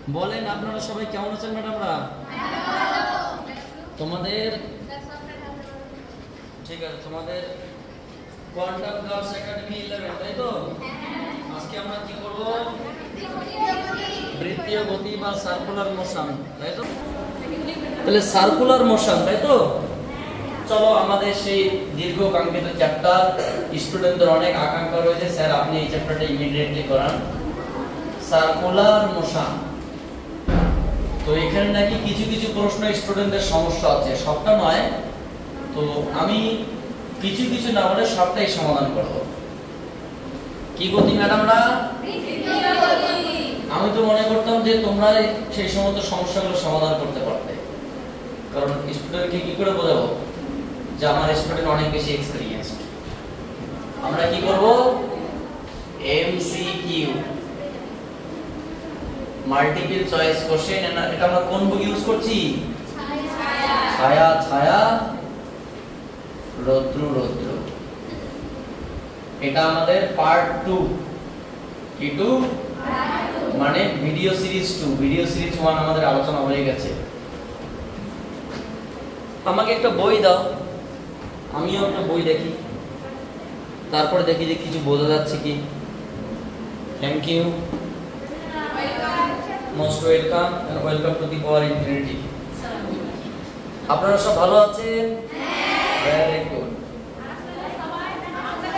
বলেন আপনারা সবাই কেমন আছেন ম্যাডামরা? তোমাদের ঠিক আছে, তোমাদের কোয়ান্টাম গার্লস একাডেমি 11, তাই তো? আজকে আমরা কি করব? বৃত্তীয় গতি বা সার্কুলার মোশন, তাই তো? তাহলে সার্কুলার মোশন, তাই তো? চলো আমাদের সেই দীর্ঘ কাঙ্ক্ষিত চ্যাপ্টার, স্টুডেন্টদের অনেক আকাঙ্ক্ষা রয়েছে, স্যার আপনি এই চ্যাপ্টারটা ইমিডিয়েটলি করান, সার্কুলার মোশন। তো এখানে নাকি কিছু কিছু প্রশ্ন স্টুডেন্টদের সমস্যা আছে, সবটা নয়, তো আমি কিছু কিছু না বলে সবটাই সমাধান করব। কি গতি ম্যাডামরা? আমি তো মনে করতাম যে তোমরা সেই সমস্ত সমস্যাগুলো সমাধান করতে পারবে, কারণ স্টুডেন্টকে কি করে বোঝাবো যে আমার স্টুডেন্ট অনেক বেশি এক্সপেরিয়েন্সড। আমরা কি করব? MCQ, multiple choice question. এটা আমরা কোন বুক ইউজ করছি? ছায়া ছায়া রৌদ্র রৌদ্র। এটা আমাদের পার্ট 2। কি 2? মানে ভিডিও সিরিজ 2। ভিডিও সিরিজ 1 আমাদের আলোচনা হয়ে গেছে। আমাকে একটা বই দাও, আমিও একটা বই দেখি, তারপরে দেখি যে কিছু বোঝা যাচ্ছে কি। Thank you, most welcome and welcome to the power infinity. আপনারা সব ভালো আছেন? Very good.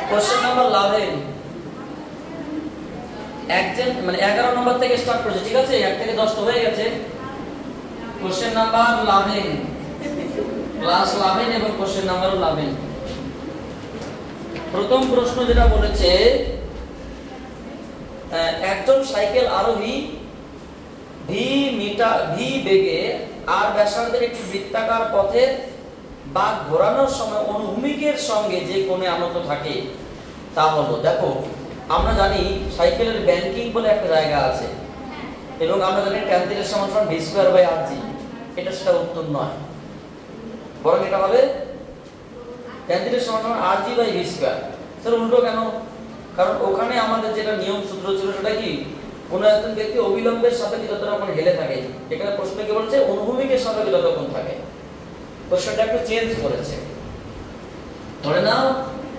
কোশ্চেন নাম্বার 11, একজন মানে 11 নম্বর থেকে স্টার্ট করছে, ঠিক আছে? 1 থেকে 10 তো হয়ে গেছে। কোশ্চেন নাম্বার 11, ক্লাস 11 এবং কোশ্চেন নাম্বার 11। প্রথম প্রশ্ন যেটা বলেছে, একজন সাইকেল আরোহী ভি বেগে আর ব্যাসার্ধের একটি বৃত্তাকার পথে বা ঘোরানোর সময় অনুভূমিকের সঙ্গে যে কোণে আনত থাকে তা হলো, দেখো আমরা জানি সাইকেলের ব্যাংকিং বলে একটা জায়গা আছে, এবং আমরা জানি tan θ = v²/rg। এটা সেটা উত্তর নয়, বরং এটা হবে tan θ = rg/v²। স্যার উল্টো কেন? কারণ ওখানে আমাদের যেটা নিয়ম সূত্র ছিল সেটা কি, কোন একজন ব্যক্তি অবিলম্বের সাপেক্ষে যতক্ষণ হেলে থাকে, এখানে প্রশ্ন কি বলছে? অনুভূমিকের সাপেক্ষে যতক্ষণ থাকে। প্রশ্নটা একটু চেঞ্জ করেছে। ধরে নাও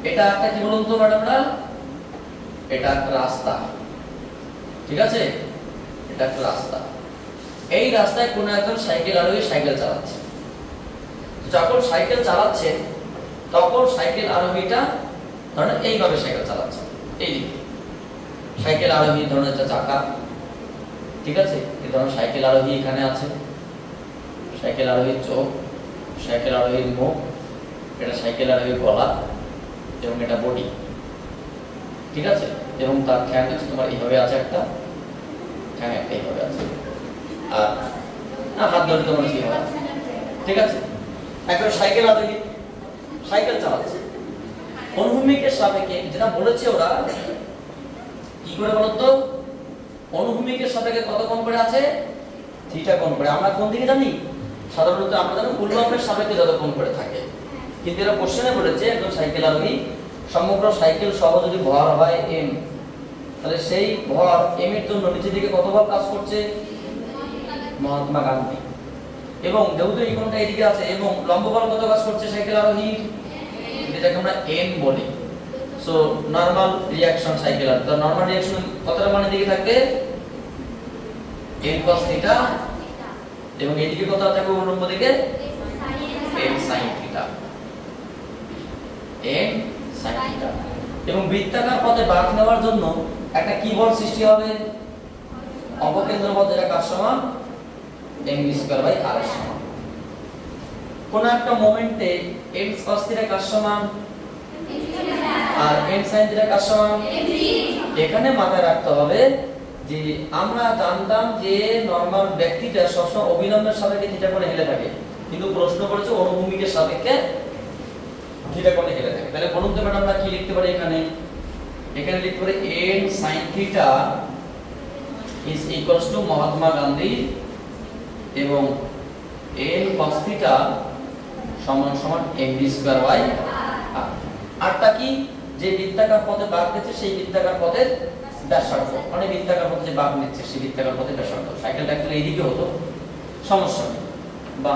এটা একটা কি বলুন তো ম্যাডামরা, এটা একটা রাস্তা, ঠিক আছে? এটা একটা রাস্তা। এই রাস্তায় কোন একজন সাইকেল আরোহী সাইকেল চালাচ্ছে। যখন সাইকেল চালাচ্ছে তখন সাইকেল আরোহীটা ধরেন এইভাবে সাইকেল চালাচ্ছে, এই দিকে সাইকেল আরোহী ধরনের একটা চাকা, ঠিক আছে? এই ধরনের সাইকেল আরোহী এখানে আছে, সাইকেল আরোহীর চোখ, সাইকেল আরোহীর মুখ, এটা সাইকেল আরোহীর গলা, এবং এটা বডি, ঠিক আছে? এবং তার ঠ্যাং তোমার এইভাবে আছে, একটা ঠ্যাং একটা এইভাবে আছে, আর হাত ধরে তোমার এইভাবে আছে, ঠিক আছে? এখন সাইকেল আরোহী সাইকেল চালাচ্ছে অনুভূমিকের সাপেক্ষে, যেটা বলেছে ওরা কি করে বলতো, অনুভূমিকের সাপেক্ষে কত কোণ করে আছে? θ কোণ করে। আমরা কোন দিকে জানি? সাধারণত আমরা জানি উল্লম্বের সাপেক্ষে যত কোণ করে থাকে, কিন্তু এরা কোশ্চেনে বলেছে একজন সাইকেল আরোহী সমগ্র সাইকেল সহ যদি ভর হয় m, তাহলে সেই ভর m এর জন্য নিচের দিকে কত বল কাজ করছে? মহাত্মা গান্ধী। এবং যেহেতু এই কোণটা এদিকে আছে এবং লম্ব বল কত কাজ করছে সাইকেল আরোহী? এটাকে আমরা n বলি। সো নরমাল রিঅ্যাকশন সাইকেল আর তার নরমাল রিঅ্যাকশন কতটা মানের দিকে থাকবে? n cos θ, এবং এদিকে কত থাকবে উল্লম্ব দিকে? n sin θ, n sin θ। এবং বৃত্তাকার পথে বাঁক নেওয়ার জন্য একটা কি বল সৃষ্টি হবে? অপকেন্দ্র বল, যেটা কার সমান? mv²/r এর সমান। কোন একটা মোমেন্টে n cos θ কার সমান আর n sin θ কার সমান? এখানে মাথায় রাখতে হবে যে আমরা জানতাম যে নরমাল ব্যক্তিটা সবসময় অবিলম্বের সাপেক্ষে θ কোণে হেলে থাকে, কিন্তু প্রশ্ন করেছে অনুভূমিকের সাপেক্ষে θ কোণে হেলে থাকে। তাহলে বলুন তো ম্যাডাম আমরা কি লিখতে পারি এখানে? এখানে লিখতে পারি n sin θ = মহাত্মা গান্ধী এবং n cos θ = mv²/r। আরটা কি? যে বৃত্তাকার পথে বাঁক দিচ্ছে সেই বৃত্তাকার পথের ব্যাসার্ধ, মানে বৃত্তাকার পথে যে বাঁক নিচ্ছে সেই বৃত্তাকার পথে ব্যাসার্ধ। সাইকেলটা অ্যাকচুয়ালি এইদিকে হতো, সমস্যা নেই। বা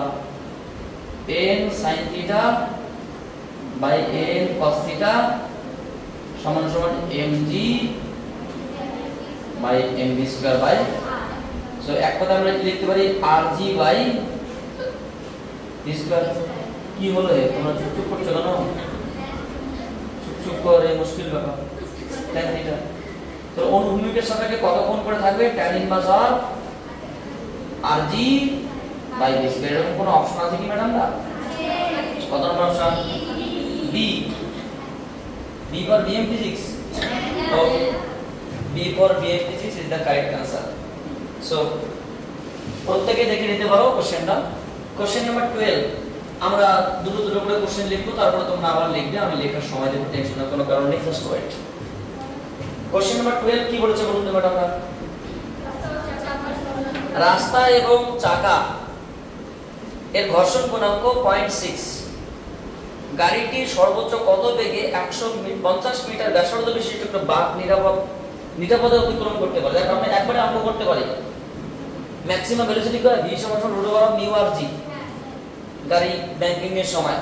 n sin theta by n cos theta সমান সমান mg by mv square by, so এক কথা আমরা কি লিখতে পারি rg বাই v স্কয়ার। কি হলো হে, তোমরা চুপ করছো কেন? চুপ করে, মুশকিল ব্যাপার। tan থিটা তো অনুভূমিকের সাপেক্ষে কত কোণ করে থাকবে? tan inverse of rg by v square. এরকম কোনো অপশন আছে কি ম্যাডাম? না। কত নম্বর অপশন? B. B for BM physics. Okay. B for BM physics is the correct answer. So প্রত্যেককে দেখে নিতে পারো কোশ্চেনটা। কোশ্চেন নাম্বার 12 আমরা দুটো দুটো করে কোশ্চেন লিখবো, তারপরে তোমরা আবার লিখবে, আমি লেখার সময় দেব, টেনশনের কোনো কারণ নেই, জাস্ট ওয়েট। কোশ্চেন নাম্বার 12 কি বলেছে বলুন তো ম্যাডাম? রাস্তা এবং চাকা এর ঘর্ষণ গুণাঙ্ক 0.6। গাড়িটি সর্বোচ্চ কত বেগে 150 মিটার ব্যাসার্ধ বিশিষ্ট একটা বাঁক নিরাপদে অতিক্রম করতে পারে? দেখো আমরা একবারে অঙ্ক করতে পারি। ম্যাক্সিমাম ভেলোসিটি কত? v √μ/g। গাড়ি ব্যাংকিং এর সময়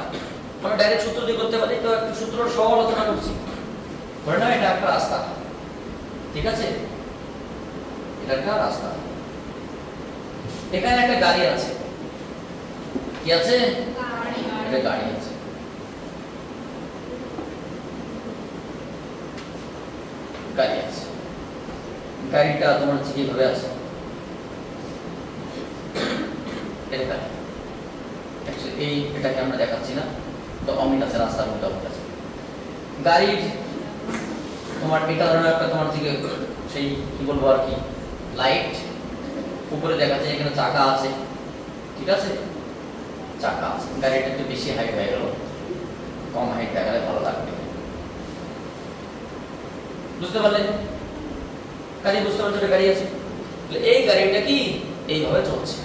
আমরা ডাইরেক্ট সূত্র দিয়ে করতে পারি, তো একটা সূত্র সহ আলোচনা করছি। ধরে নাও এটা একটা রাস্তা, ঠিক আছে? এটা একটা রাস্তা, এখানে একটা গাড়ি আছে। কি আছে? একটা গাড়ি আছে। গাড়ি আছে, গাড়িটা তোমার কিভাবে আছে? এটাকে আমরা দেখাচ্ছি না, তো অমিট আছে, রাস্তার মধ্যে অমিট আছে। গাড়ির তোমার এটা ধরনের একটা তোমার দিকে সেই কি বলবো আর কি, লাইট উপরে দেখাচ্ছে, এখানে চাকা আছে, ঠিক আছে? চাকা আছে। গাড়িটা একটু বেশি হাইট হয়ে গেল, কম হাইট দেখালে ভালো লাগবে। বুঝতে পারলে? গাড়ি বুঝতে পারছো, গাড়ি আছে। এই গাড়িটা কি এইভাবে চলছে,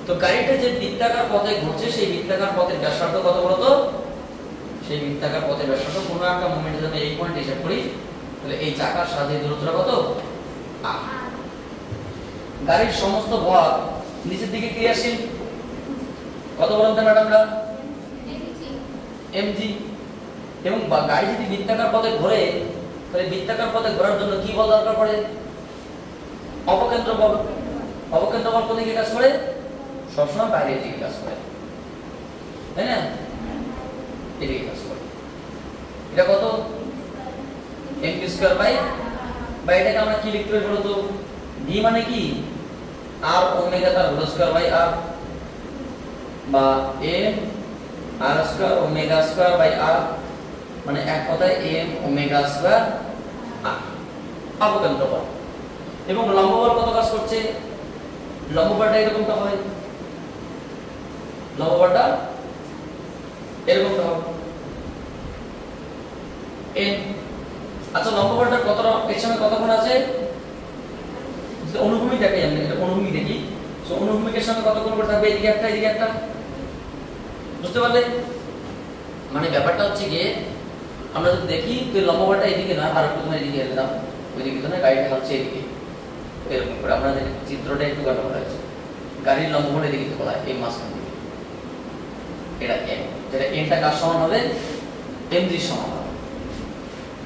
তো গাড়িটা যে বৃত্তাকার পথে ঘুরছে সেই বৃত্তাকার পথের ব্যাসার্ধ কত বলতো? সেই বৃত্তাকার পথের ব্যাসার্ধ কোনো একটা মোমেন্টে যদি এই পয়েন্ট হিসাব করি, তাহলে এই চাকার সাথে দূরত্বটা কত? r। গাড়ির সমস্ত ভর নিচের দিকে ক্রিয়াশীল কত বলুন তো ম্যাডামরা? mg। এবং গাড়ি যদি বৃত্তাকার পথে ঘোরে, তাহলে বৃত্তাকার পথে ঘোরার জন্য কি বল দরকার পড়ে? অপকেন্দ্র বল। অপকেন্দ্র বল কোন দিকে কাজ করে? সবসময় বাইরের দিকে কাজ করে, তাই না? এদিকে কাজ করে। এটা কত? mv স্কয়ার বাই এটাকে আমরা কি লিখতে পারি বলতো? v মানে কি r ওমেগা তার হোল স্কয়ার বাই r, বা m r square omega square by r, মানে এক কথায় m ওমেগা স্কয়ার r অবকেন্দ্র বল। এবং লম্ব বল কত কাজ করছে? লম্ব বলটা এরকমটা হয়, লম্ব বলটা এরকমটা হবে n। আচ্ছা লম্ব বলটা কত এর সঙ্গে কতক্ষণ আছে? অনুভূমিক দেখে, আমরা এটা অনুভূমিক দেখি, সো অনুভূমিকের সঙ্গে কতক্ষণ করে থাকবে? এদিকে একটা, এদিকে একটা। বুঝতে পারলে? মানে ব্যাপারটা হচ্ছে গিয়ে আমরা যদি দেখি তো লম্ব বলটা এদিকে না, আর একটু তোমার এদিকে এলাম, ওইদিকে তো না, গাড়িটা হচ্ছে এদিকে, এরকম করে আমরা চিত্রটা একটু কাটা করা আছে। গাড়ির লম্ব বল এদিকে বলা হয়, এই মাঝখান দিকে এটা n, যেটা nটা কার সমান হবে? mg সমান হবে।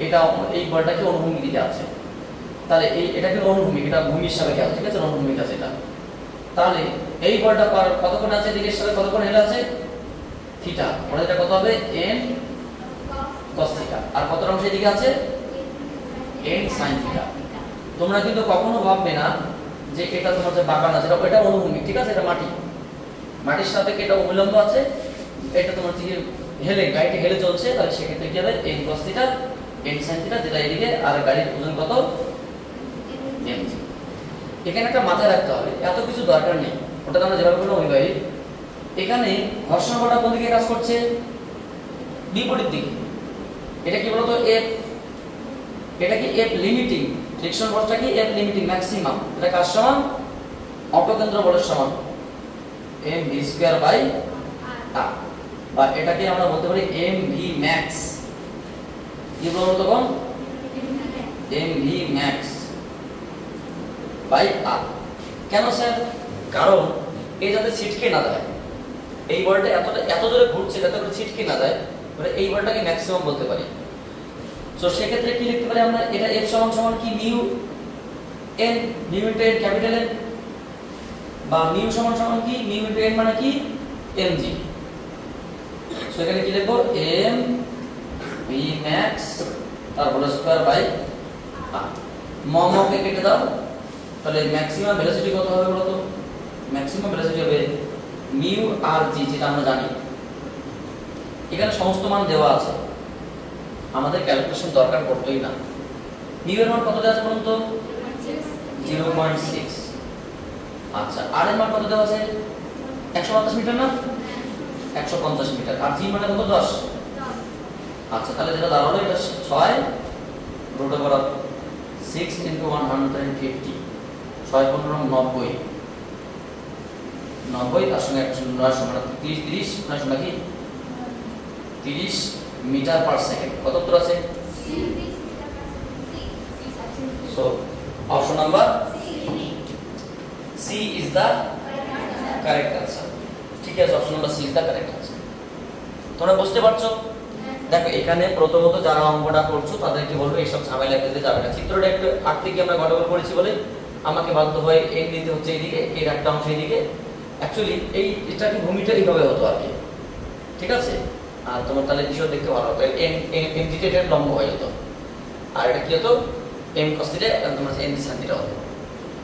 এটা এই বলটা কি অনুভূমিক দিকে আছে, তাহলে এই এটাকে অনুভূমিক, এটা ভূমির সাপেক্ষে আছে, ঠিক আছে? অনুভূমিক আছে এটা। তাহলে এই বলটা কতক্ষণ আছে দিকের সাথে, কতক্ষণ হেলে আছে? থিটা, মানে এটা কত হবে? n cos theta. আর কত অংশ এদিকে আছে? n sin theta. তোমরা কিন্তু কখনো ভাববে না যে এটা তোমার যে বাঁকান আছে এটা অনুভূমিক, ঠিক আছে? এটা মাটি, মাটির সাথে এটা অবিলম্ব আছে, এটা তোমার যে হেলে, গাড়িটি হেলে চলছে, তাহলে সেক্ষেত্রে কি হবে? n cos theta n sin theta, যেটা এদিকে, আর গাড়ির ওজন কত? mg। এখানে একটা মাথায় রাখতে হবে, এত কিছু দরকার নেই, ওটা আমরা যেভাবে বললাম ওইভাবে। এখানে ঘর্ষণ বলটা কোন দিকে কাজ করছে? বিপরীত দিকে। এটা কি বলতো? f। এটা কি f লিমিটিং, ফ্রিকশন ফোর্সটা কি f লিমিটিং ম্যাক্সিমাম। এটা কার সমান? অপকেন্দ্র বলের সমান, mv স্কয়ার বাই r। বা এটাকে আমরা বলতে পারি mv ম্যাক্স। কি বলবো তখন? mv max by r। কেন স্যার? কারণ এই যাতে ছিটকে না যায়, এই বলটা এত জোরে ঘুরছে যাতে করে ছিটকে না যায়, মানে এই বলটাকে ম্যাক্সিমাম বলতে পারি। সো সেক্ষেত্রে কি লিখতে পারি আমরা? এটা f সমান সমান কি mu n, mu into n capital N, বা মিউ সমান সমান কি মিউ ইনটু n মানে কি mg। সো এখানে কি লিখব? m v max তারপর স্কয়ার বাই r। কে কেটে দাও, তাহলে ম্যাক্সিমাম ভেলোসিটি কত হবে বলো তো? ম্যাক্সিমাম ভেলোসিটি হবে মিউ আর জি, যেটা আমরা জানি। এখানে সমস্ত মান দেওয়া আছে, আমাদের ক্যালকুলেশন দরকার পড়তোই না। মিউ এর মান কত দেওয়া আছে বলুন তো? 0.6। আচ্ছা, আর এর মান কত দেওয়া আছে? 150 মিটার না? 150 মিটার। আর জি মানে কত? 10। আচ্ছা, তাহলে যেটা দাঁড়ালো এটা 6 রুট ওভার 6 ইনটু 150, 6 15 90, 90 তার সঙ্গে 109 সমান 30 মানে সমান কি 30 মিটার পার সেকেন্ড। কত উত্তর আছে? So option number C is the correct answer. ঠিক আছে, option number C is the correct answer. তোমরা বুঝতে পারছো? দেখো এখানে প্রথমত যারা অঙ্কটা করছো তাদেরকে বলবো এইসব ঝামেলা করতে যাবে না। চিত্রটা একটু আগ থেকে আমরা গন্ডগোল করেছি বলে আমাকে বাধ্য হয়ে এর নিতে হচ্ছে এইদিকে, এর একটা অংশ এইদিকে। অ্যাকচুয়ালি এটা কি ভূমিটা এইভাবে হতো আর কি, ঠিক আছে? আর তোমার তাহলে বিষয় দেখতে ভালো হতো, এম দিকে এটা লম্ব হয়ে যেত, আর এটা কি হতো এম কস থিটা, তোমার এম সাইন থিটা হতো।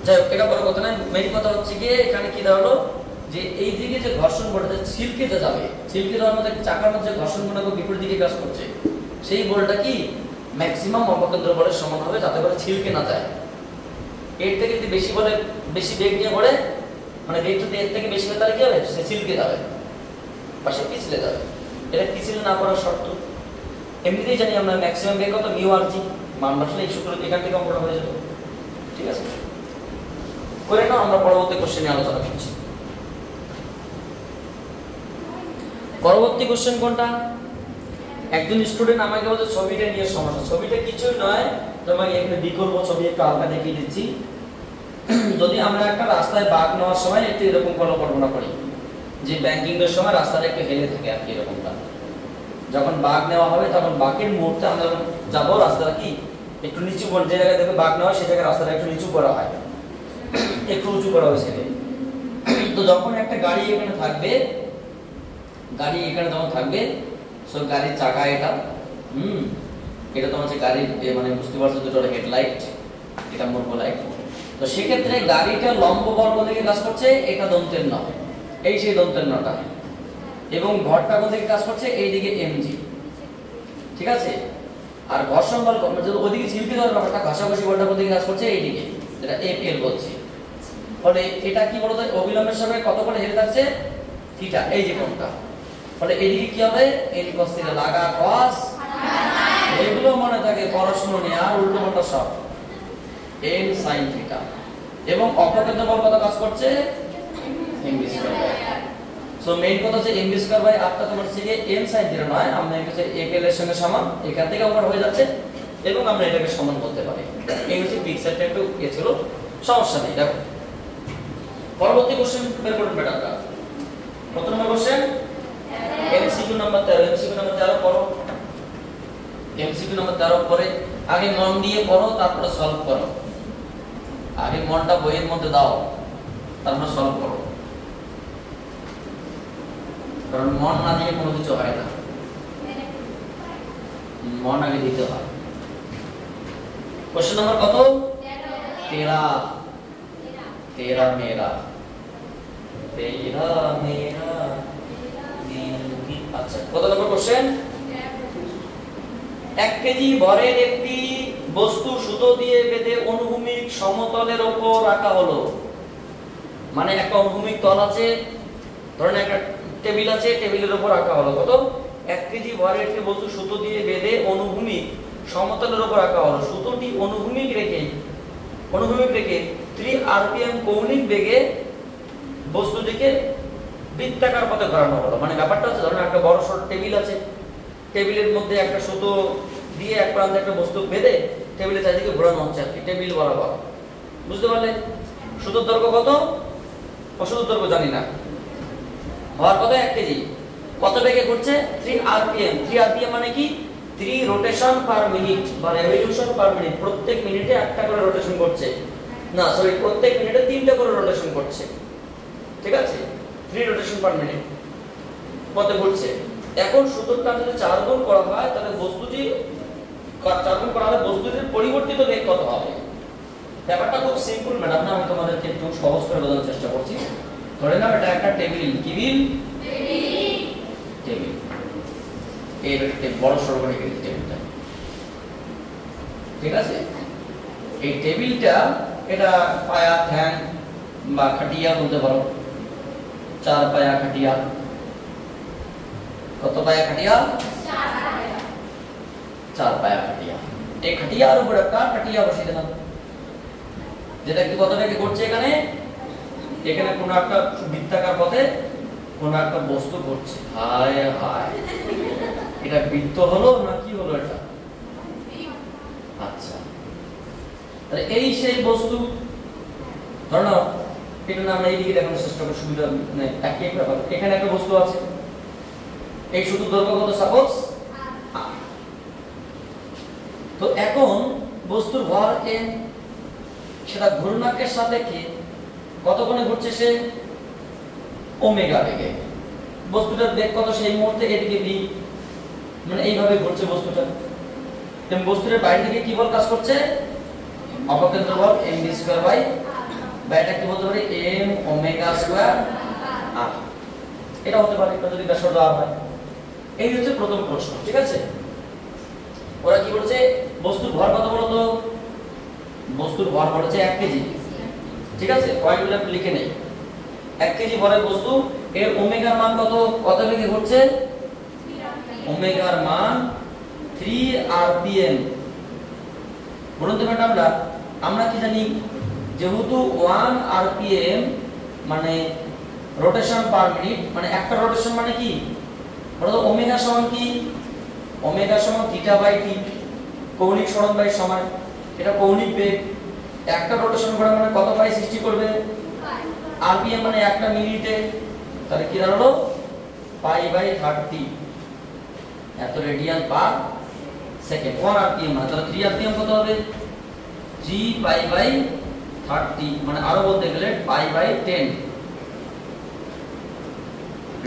যাই হোক, এটা বড় কথা না। মেইন কথা হচ্ছে গিয়ে এখানে কি দাঁড়ালো যে এই দিকে যে ঘর্ষণ বলটা ছিলকেতে যাবে, ছিলকে যাওয়ার মধ্যে চাকার মধ্যে ঘর্ষণ গুণাঙ্ক বিপরীত দিকে কাজ করছে, সেই বলটা কি ম্যাক্সিমাম অবকেন্দ্র বলের সমান হবে, যাতে করে ছিলকে না যায়। এর থেকে যদি বেশি বলে বেশি বেগ নিয়ে পড়ে, মানে বেগ যদি এর থেকে বেশি হয় তাহলে কি হবে? সে ছিলকে যাবে বা সে পিছলে যাবে। এটা পিছলে না পড়ার শর্ত। এমনিতেই জানি আমরা ম্যাক্সিমাম বেগ কত মিউ আর জি, মান বসলে এই সূত্র এখান থেকে অঙ্কটা হয়ে যাবে। ঠিক আছে, করে নাও, আমরা পরবর্তী কোশ্চেনে আলোচনা করছি। পরবর্তী কোশ্চেন কোনটা? একজন স্টুডেন্ট আমাকে বলছে ছবিটা নিয়ে সমস্যা। ছবিটা কিছুই নয়, তোমাকে এখানে বিকল্প ছবি একটু আলগা দেখিয়ে দিচ্ছি। যদি আমরা একটা রাস্তায় বাঁক নেওয়ার সময় একটু এরকম কল্পনা করি যে ব্যাংকিং এর সময় রাস্তাটা একটু হেলে থাকে আর কি, এরকমটা যখন বাঁক নেওয়া হবে তখন বাঁকের মুহূর্তে আমরা যখন যাবো রাস্তাটা কি একটু নিচু, যে জায়গায় দেখবে বাঁক নেওয়া সেই জায়গায় রাস্তাটা একটু নিচু করা হয়, একটু উঁচু করা হয়েছে। তো যখন একটা গাড়ি এখানে থাকবে, গাড়ি এখানে যখন থাকবে, সো গাড়ির চাকা এটা, এটা তো হচ্ছে গাড়ির মানে বুঝতে পারছো দুটো হেডলাইট, এটা মোটর লাইট। তো সেক্ষেত্রে গাড়িটা লম্ব বল কোন দিকে কাজ করছে? এটা দন্তের ন, এই সেই দন্তের নটা, এবং ঘরটা কোন দিকে কাজ করছে? এইদিকে এমজি। ঠিক আছে, আর ঘর্ষণ বল যদি ওদিকে ছিলকে দেওয়ার ব্যাপারটা, ঘষাঘষি বলটা কোন দিকে কাজ করছে? এইদিকে, যেটা এফ এল বলছি। ফলে এটা কি বলতো অবিলম্বের সময় কত করে হেলে থাকছে? থিটা, এই যে কোণটা। ফলে এদিকে কি হবে? এন cos থিটা লাগা cos, এগুলো মনে থাকে পড়াশোনা নিয়ে, আর উল্টো পাল্টা সব n sin থিটা। এবং অপকেন্দ্র বল কত কাজ করছে? mv square. সো মেইন কথা হচ্ছে mv স্কয়ার বাই r টা তোমার থেকে n sin থিটা নয়, আমরা এটাকে akl এর সঙ্গে সমান, এখান থেকে আমরা হয়ে যাচ্ছে, এবং আমরা এটাকে সমান করতে পারি। এই হচ্ছে পিকচারটা একটু ছিল, সমস্যা নেই। দেখো পরবর্তী কোশ্চেন বের করুন বেটা। কত নম্বর question? MCQ number 13। MCQ number 13 পড়ো। এমসিকিউ নাম্বার 13 পরে আগে মন দিয়ে পড়ো, তারপরে সলভ করো। আগে মনটা বইয়ের মধ্যে দাও, তারপর সলভ করো, কারণ মন না দিয়ে কোনো কিছু হয় না, মন আগে দিতে হয়। কোশ্চেন নাম্বার কত? 13। 13 মেরা, 13 মেরা। আচ্ছা, কত নম্বর কোশ্চেন? 1 কেজি ভরের একটি বস্তু সুতো দিয়ে বেঁধে অনুভূমিক সমতলের উপর রাখা হলো। মানে একটা অনুভূমিক তল আছে, ধরেন একটা টেবিল আছে, টেবিলের উপর রাখা হলো। কত? 1 কেজি ভরের একটি বস্তু সুতো দিয়ে বেঁধে অনুভূমিক সমতলের উপর রাখা হলো। সুতোটি অনুভূমিক রেখে 3 rpm কৌণিক বেগে বস্তুটিকে বৃত্তাকার পথে ঘোরানো হলো। মানে ব্যাপারটা হচ্ছে ধরেন একটা বড় সড় টেবিল আছে, টেবিলের মধ্যে একটা সুতো দিয়ে এক প্রান্তে একটা বস্তু বেঁধে টেবিলের চারিদিকে ঘোরানো হচ্ছে আর কি, টেবিল বরাবর। বুঝতে পারলে? সুতোর দৈর্ঘ্য কত? সুতোর দৈর্ঘ্য জানি না। ভর কত? 1 কেজি। কত বেগে ঘুরছে? 3 rpm। 3 rpm মানে কি? 3 রোটেশন পার মিনিট বা রেভলিউশন পার মিনিট। প্রত্যেক মিনিটে একটা করে রোটেশন করছে, না সরি, প্রত্যেক মিনিটে 3টা করে রোটেশন করছে। ঠিক আছে? 3 রোটেশন পার মিনিট পথে ঘুরছে। এখন সুতোর টান যদি 4 গুণ করা হয় তাহলে বস্তুটি 4 গুণ করা হলে বস্তুটির পরিবর্তিত বেগ কত হবে? ব্যাপারটা খুব সিম্পল ম্যাডাম, না আমি তোমাদেরকে একটু সহজ করে বোঝানোর চেষ্টা করছি। ধরে নাও এটা একটা টেবিল। কি বিল? টেবিল। এই বড় সরো করে রেখেছি টেবিলটা। ঠিক আছে? এই টেবিলটা এটা পায়া, ঠ্যাং বা খাটিয়া বলতে পারো। 4 পায়া খাটিয়া। কত পায়া খাটিয়া? 4 পায়া খাটিয়া। এই খাটিয়ার উপর একটা খাটিয়া বসিয়ে দিলাম, যেটা কি কত বেগে ঘুরছে এখানে? এখানে কোন একটা বৃত্তাকার পথে কোন একটা বস্তু ঘুরছে। হায় হায়, এটা বৃত্ত হলো না কি হলো এটা? আচ্ছা, তাহলে এই সেই বস্তু। ধরো না, এটা না আমরা এইদিকে দেখানোর চেষ্টা করি, সুবিধা মানে একই ব্যাপার। এখানে একটা বস্তু আছে, এই শুধু দৈর্ঘ্য কত? Suppose r। তো এখন বস্তুর ভর m, সেটা ঘূর্ণাঙ্কের সাপেক্ষে কত কোণে ঘুরছে সে? ওমেগা বেগে। বস্তুটার বেগ কত সেই মুহূর্তে? এদিকে v, মানে এইভাবে ঘুরছে বস্তুটা। এবং বস্তুর বাইরে দিকে কি বল কাজ করছে? অপকেন্দ্র বল mv² বাই এটা কি বলতে পারি? m omega square r। এটা হতে পারে, এটা যদি ব্যাসার্ধ r হয়। এই হচ্ছে প্রথম প্রশ্ন। ঠিক আছে? ওরা কি বলছে? বস্তুর ভর কত বলতো? বস্তুর ভর বলেছে 1 কেজি। ঠিক আছে, পয়েন্টগুলো একটু লিখে নেই। 1 কেজি ভরের বস্তু, এর ওমেগার মান কত? কত বেগে ঘুরছে? ওমেগার মান 3 rpm। বলুন তো ম্যাডাম, আমরা কি জানি? যেহেতু 1 rpm মানে রোটেশন পার মিনিট, মানে একটা রোটেশন মানে কি? বলো তো ওমেগা সমান কি? ওমেগা সমান থিটা বাই টি, কৌণিক সরণ বাই সময়। এটা কৌণিক বেগ। একটা রোটেশন ঘোরা মানে কত পাই সৃষ্টি করবে? rpm মানে একটা মিনিটে। তাহলে কি দাঁড়ালো? পাই বাই 30 এত রেডিয়ান পার সেকেন্ড। 1 rpm মানে তাহলে 3 rpm কত হবে? 3 পাই বাই 30, মানে আরো বলতে গেলে pi by 10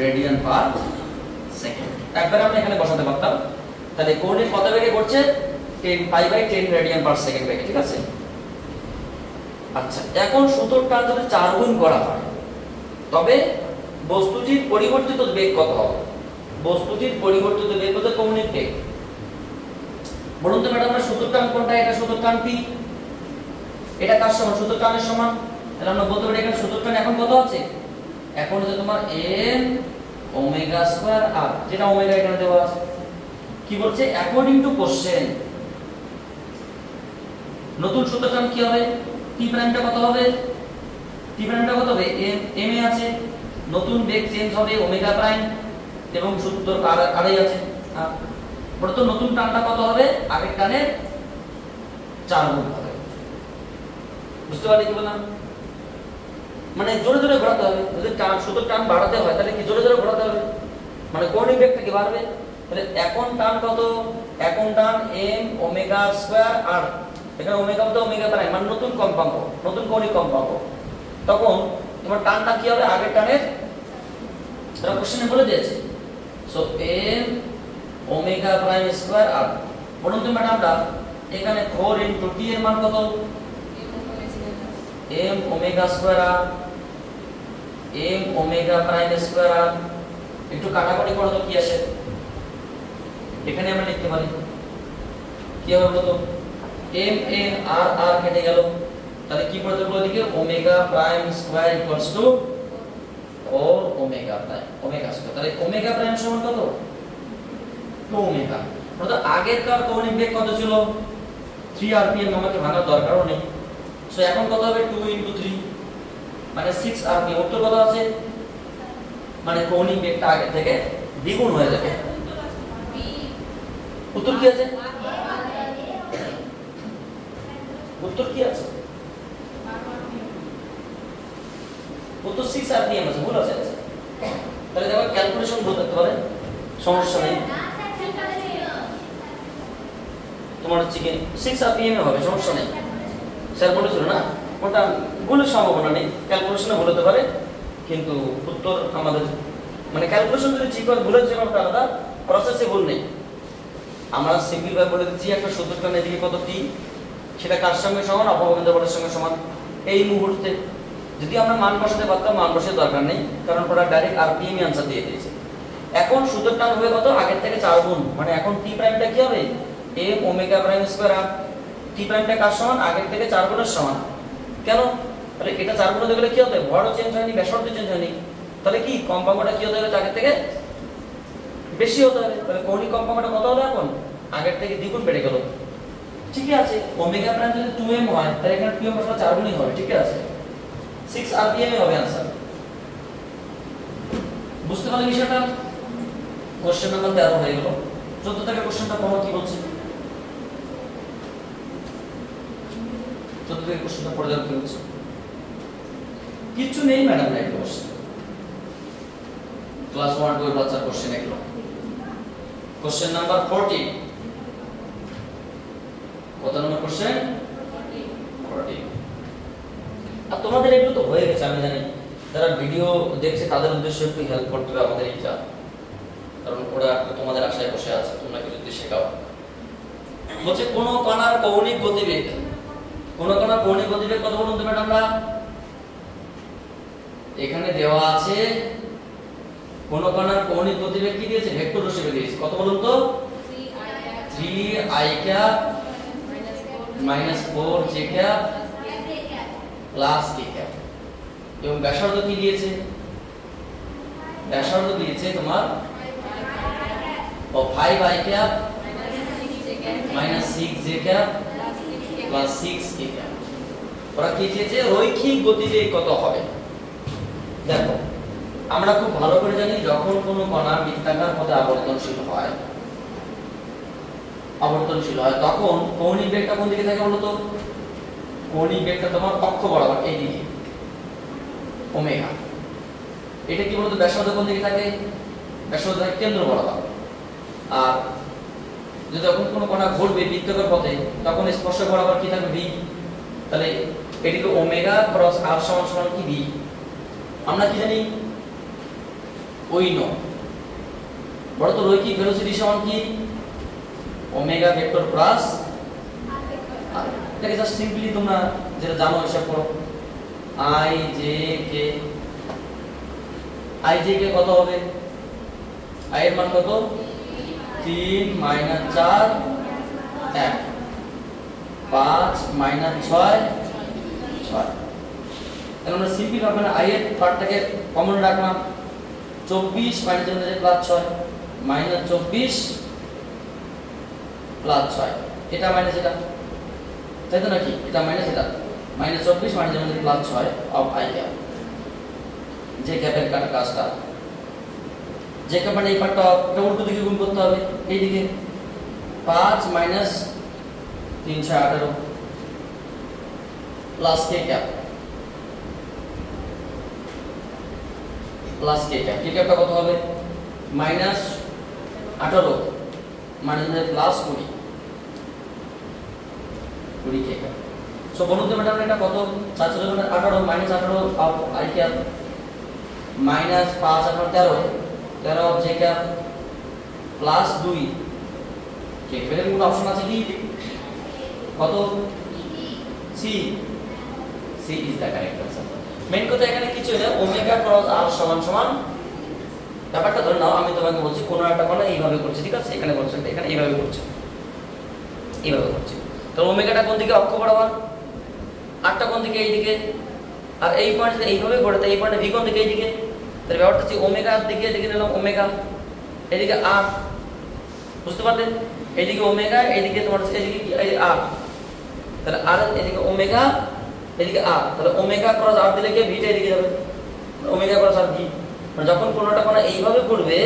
radian per second. একবার আমরা এখানে বসাতে পারতাম। তাহলে কৌণিক কত বেগে ঘুরছে? 10 pi by 10 radian per second বেগে। ঠিক আছে? আচ্ছা, এখন সুতোর টান যদি 4 গুণ করা হয় তবে বস্তুটির পরিবর্তিত বেগ কত হবে? বস্তুটির পরিবর্তিত বেগ কত? কৌণিক বেগ। বলুন তো ম্যাডাম, সুতোর টান কোনটা? এটা সুতোর টান p। এটা কার সমান? সুতোর টানের সমান। তাহলে আমরা বলতে পারি এখানে সুতোর টান এখন কত আছে? এখন হচ্ছে তোমার m ওমেগা স্কয়ার r, যেটা ওমেগা এখানে দেওয়া আছে। কি বলছে? অ্যাকর্ডিং টু কোশ্চেন নতুন সুতোর টান কি হবে? t প্রাইমটা কত হবে? t প্রাইমটা কত হবে? m এ আছে। নতুন বেগ চেঞ্জ হবে ওমেগা প্রাইম এবং সূত্র আরই আছে। বলতো নতুন টানটা কত হবে? আগের টানের 4 গুণ হবে। বুঝতে পারলে কি বললাম? মানে জোরে জোরে ঘোরাতে হবে। যদি টান সুতোর টান বাড়াতে হয় তাহলে কি জোরে জোরে ঘোরাতে হবে, মানে কৌণিক বেগটা কি বাড়বে। তাহলে এখন টান কত? এখন টান m ওমেগা স্কয়ার r। এখানে ওমেগা তো ওমেগা প্রাইম, মানে নতুন কম্পাঙ্ক, নতুন কৌণিক কম্পাঙ্ক। তখন তোমার টানটা কি হবে? আগের টানের, তারা কোশ্চেনে বলে দিয়েছে। So m omega prime square r। বলুন তো ম্যাডাম, এখানে 4 ইনটু t এর মান কত? m omega square r, m omega prime square r। একটু কাটাকাটি করো তো কি আসে? এখানে আমরা লিখতে পারি কি হবে বলো তো? m n r r কেটে গেল। তাহলে কি পড়তে হবে ওদিকে? Omega prime square equals to 4 omega prime omega square. তাহলে ওমেগা প্রাইম সমান কত? 2 ওমেগা। অর্থাৎ আগেরকার কৌণিক বেগ কত ছিল? 3 rpm, আমাকে ভাঙার দরকারও নেই। সো এখন কত হবে? 2 ইনটু 3 মানে 6 rpm। উত্তর কত আছে? মানে কৌণিক বেগটা আগে থেকে দ্বিগুণ হয়ে যাবে। উত্তর কি আছে? উত্তর কি আছে? উত্তর 6 rpm আছে, ভুল আছে। তাহলে দেখো ক্যালকুলেশন ভুল করতে পারে, সমস্যা নেই। তোমার হচ্ছে কি 6 rpm হবে, সমস্যা নেই। স্যার বলেছিল না ওটা ভুলের সম্ভাবনা নেই, ক্যালকুলেশনে ভুল হতে পারে, কিন্তু উত্তর আমাদের মানে ক্যালকুলেশন যদি ঠিক হয় ভুলের জন্য আলাদা, প্রসেসে ভুল নেই। আমরা সিম্পল ভাবে বলে দিচ্ছি একটা সূত্র টান এদিকে কত টি, সেটা কার সঙ্গে সমান? অপবন্ধ বলের সঙ্গে সমান। এই মুহূর্তে যদি আমরা মান বসাতে পারতাম, মান বসাতে দরকার নেই, কারণ ওরা ডাইরেক্ট আরপিএম আনসার দিয়ে দিয়েছে। এখন সূত্রের টান হবে কত? আগের থেকে 4 গুণ, মানে এখন টি প্রাইমটা কি হবে? m ওমেগা প্রাইম স্কয়ার আর টি প্রাইমটা কার সমান? আগের থেকে 4 গুণের সমান। কেন? তাহলে এটা 4 গুণ হতে গেলে কি হবে? ভরও চেঞ্জ হয়নি, ব্যাসার্ধ চেঞ্জ হয়নি, তাহলে কি কম্পাঙ্কটা কি হতে হবে? আগের থেকে বেশি হতে হবে। তাহলে কৌণিক কম্পাঙ্কটা কত হলো এখন? আগের থেকে দ্বিগুণ বেড়ে গেল। ঠিকই আছে, ওমেগা প্রাইম যদি 2m হয় তাহলে এখানে 2m বসলে 4 গুণই হবে। ঠিক আছে, 6 rpm এ হবে आंसर। বুঝতে পারলে বিষয়টা? কোশ্চেন নাম্বার 13 হয়ে গেল। 14 থেকে কোশ্চেনটা পড়ো কি বলছে। 14 থেকে কোশ্চেনটা পড়ে দাও কি বলছে। কিছু নেই ম্যাডাম, রাইট কোশ্চেন। ক্লাস 1 2 এর বাচ্চার কোশ্চেন এগুলো। Question number 40। কত নম্বর কোশ্চেন? 40। আর তোমাদের এগুলো তো হয়ে গেছে আমি জানি, যারা ভিডিও দেখছে তাদের উদ্দেশ্যে একটু হেল্প করতে হবে আমাদের এইটা, কারণ ওরা তোমাদের আশায় বসে আছে, তোমরা কিছু যদি শেখাও। বলছে কোন কণার কৌণিক গতিবেগ, কোন কণার কৌণিক গতিবেগ কত বলুন তো ম্যাডাম? এখানে দেওয়া আছে কোন কণার কৌণিক গতিবেগ কি দিয়েছে? ভেক্টর হিসেবে দিয়েছে। কত বলুন তো? 3i cap minus 4j cap plus k cap. এবং ব্যাসার্ধ কি দিয়েছে? ব্যাসার্ধ দিয়েছে তোমার 5i cap minus 6j cap plus 6k cap. ওরা কি চেয়েছে? রৈখিক গতিবেগ কত হবে। দেখো আমরা খুব ভালো করে জানি যখন কোনো কণা বৃত্তাকার পথে আবর্তনশীল হয় তখন কৌণিক বেগটা কোন দিকে থাকে বলো তো? কৌণিক বেগটা তোমার অক্ষ বরাবর এই দিকে ওমেগা। এটা কি বলতো? ব্যাসার্ধ কোন দিকে থাকে? ব্যাসার্ধ থাকে কেন্দ্র বরাবর। আর যদি যখন কোনো কণা ঘুরবে বৃত্তাকার পথে তখন স্পর্শক বরাবর কি থাকবে? ভি। তাহলে এটিকে ওমেগা ক্রস আর সমান সমান কি? ভি। আমরা কি জানি? ওই নো বড় তো রৈখিক ভেলোসিটি সমান কি? ওমেগা ভেক্টর প্লাস আর। এটাকে জাস্ট সিম্পলি তোমরা যেটা জানো হিসাব করো। আই জে কে কত হবে? আই এর মান কত? 3 মাইনাস 4 1 5 মাইনাস 6 6। তাহলে আমরা সিম্পল ভাবে আই এর পার্টটাকে কমন রাখলাম। 24 মাইনাস প্লাস 6 মাইনাস 24 প্লাস 6, এটা মাইনাস এটা, তাই তো নাকি? এটা মাইনাস এটা, minus 24 minus plus 6 of I cap. যে ক্যাপের কাজটা, যে ক্যাপ মানে এই পার্টটা উল্টো দিকে গুণ করতে হবে এইদিকে। 5 minus 318 plus K cap plus K cap. K ক্যাপটা কত হবে? Minus 18 minus plus 20 K cap. So বলুন তো ম্যাডাম এটা কত? 18 minus 18 of I cap minus 5 আর 13 of J cap plus 2 K ক্যাপের কোন অপশন আছে কি? কত? C. C is the correct answer. Main কথা এখানে কিছু না, ওমেগা ক্রস আর সমান সমান ব্যাপারটা ধরে নাও। আমি তোমাকে বলছি কোন একটা কোণা এইভাবে করছে, ঠিক আছে? এখানে বলছেন এখানে এইভাবে করছে, এইভাবে করছে। তো ওমেগাটা কোন দিকে? অক্ষ বরাবর। আরটা কোন দিকে? এইদিকে। আর এই পয়েন্ট এইভাবে করে, তাই এই পয়েন্টে ভি কোন দিকে? এইদিকে। তাহলে ব্যাপারটা হচ্ছে ওমেগা দিকে এদিকে নিলাম ওমেগা, এদিকে আর, বুঝতে পারলেন? এইদিকে ওমেগা, এইদিকে তোমার এদিকে কি? এই আর। তাহলে আর এদিকে ওমেগা, এদিকে আর। তাহলে ওমেগা ক্রস আর দিলে কি? ভিটা এদিকে যাবে, ওমেগা ক্রস আর ভি। মানে যখন কোনটা কোণা এইভাবে ঘুরবে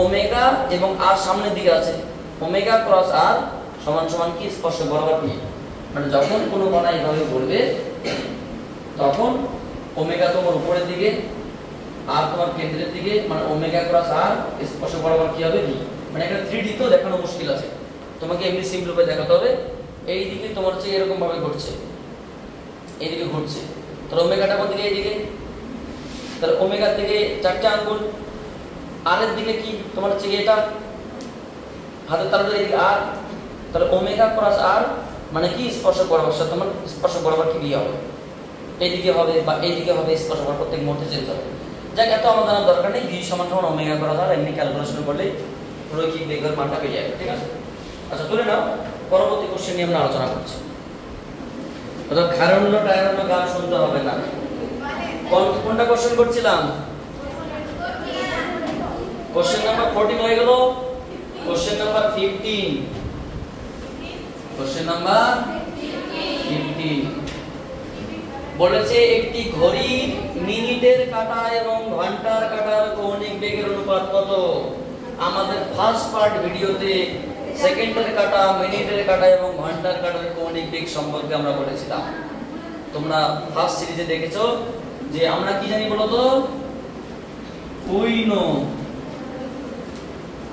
ওমেগা এবং আর সামনের দিকে আছে, ওমেগা ক্রস আর সমান সমান কি? স্পর্শক বরাবর ভি। মানে যখন কোনো কণা এইভাবে ঘুরবে তখন ওমেগা তোমার উপরের দিকে আর তোমার কেন্দ্রের দিকে, মানে ওমেগা ক্রস আর স্পর্শ বরাবর কি হবে ভি। মানে এটা 3D তো দেখানো মুশকিল আছে, তোমাকে এমনি সিম্পল রূপে দেখাতে হবে। এই দিকে তোমার হচ্ছে এরকম ভাবে ঘুরছে, এইদিকে ঘুরছে, তাহলে ওমেগাটা কোন দিকে? এইদিকে। তাহলে ওমেগার দিকে 4টে আঙ্গুল, আর এর দিকে কি তোমার হচ্ছে এটা হাতের তালুর এইদিকে আর, তাহলে ওমেগা ক্রস আর মানে কি স্পর্শ বরাবর, তোমার স্পর্শ বরাবর কি ভি হবে, এইদিকে হবে বা এইদিকে হবে, স্পর্শ বরাবর প্রত্যেক মুহূর্তে চেঞ্জ হবে। যাক, এত আমার জানার দরকার নেই। ভি সমান সমান ওমেগা ক্রস আর, এমনি ক্যালকুলেশন করলেই রৈখিক বেগের মানটা পেয়ে যাবে, ঠিক আছে? আচ্ছা, তুলে নাও। পরবর্তী কোশ্চেন নিয়ে আমরা আলোচনা করছি। অর্থাৎ খারণ্য টায়রণ্য গান শুনতে হবে না। কোনটা কোশ্চেন করছিলাম? কোশ্চেন নাম্বার 14 হয়ে গেল। কোশ্চেন নাম্বার 15, কোশ্চেন নাম্বার 15 বলেছে একটি ঘড়ির মিনিটের কাঁটা এবং ঘন্টার কাঁটার কৌণিক বেগের অনুপাত কত? আমাদের ফার্স্ট পার্ট ভিডিওতে সেকেন্ডের কাঁটা, মিনিটের কাঁটা এবং ঘন্টার কাঁটার কৌণিক বেগ সম্পর্কে আমরা বলেছিলাম। তোমরা ফার্স্ট সিরিজে দেখেছো যে আমরা কি জানি বলো তো? উইনো।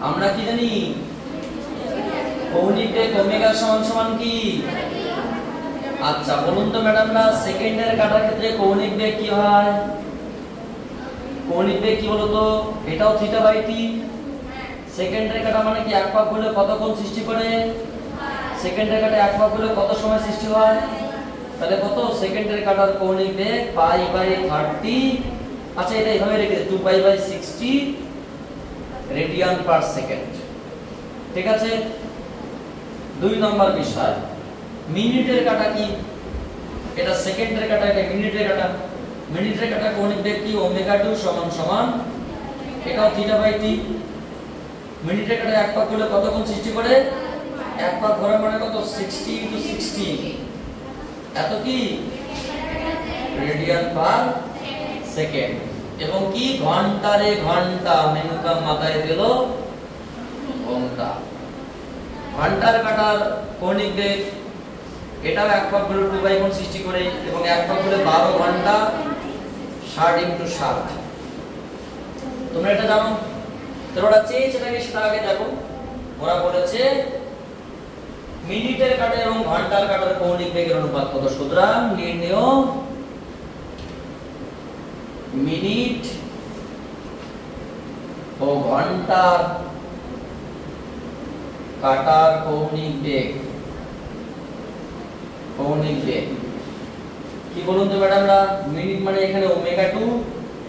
আমরা কি জানি? কৌণিক বেগ ওমেগা সমান সমান কি? আচ্ছা, বলুন তো ম্যাডামরা, সেকেন্ডের কাঁটার ক্ষেত্রে কৌণিক বেগ কি হয়? কৌণিক বেগ কি বলো তো? এটাও থিটা বাই টি। সেকেন্ডের কাঁটা মানে কি এক পাক হলে কত কোণ সৃষ্টি করে? সেকেন্ডের কাঁটা এক পাক হলে কত সময় সৃষ্টি হয়? তাহলে কত? সেকেন্ডের কাঁটার কৌণিক বেগ পাই বাই 30। আচ্ছা, এটা এইভাবে রেখে 2 pi by 60 radian per second, ঠিক আছে? 2 নম্বর বিষয়, মিনিটের কাঁটা কি? এটা সেকেন্ডের কাঁটা, এটা মিনিটের কাঁটা। মিনিটের কাঁটা কৌণিক বেগ কি? ওমেগা 2 সমান সমান এটাও থিটা বাই টি। মিনিটের কাঁটা এক পাক হলে কত কোণ সৃষ্টি করে? এক পাক ঘোরা মানে কত? 60 * 60 এত কি? Radian per second. এবং কি? ঘন্টারে ঘন্টা, মেনুকা মাথায় দিল ঘন্টা। ঘন্টার কাঁটার কৌণিক বেগ এটাও এক পাক হলে 2 বাই কোণ সৃষ্টি করে, এবং এক পাক হলে 12 ঘন্টা 60 * 7। তোমরা এটা জানো? তোমরা চেয়ে সেটাকে সেটা আগে দেখো। ওরা বলেছে মিনিটের কাঁটা এবং ঘন্টার কাঁটার কৌণিক বেগের অনুপাত কত? সুতরাং নির্ণেয় মিনিট ও ঘন্টার কাঁটার কৌণিক বেগ। কৌণিক বেগ কি বলুন তো ম্যাডামরা? মিনিট মানে এখানে ওমেগা 2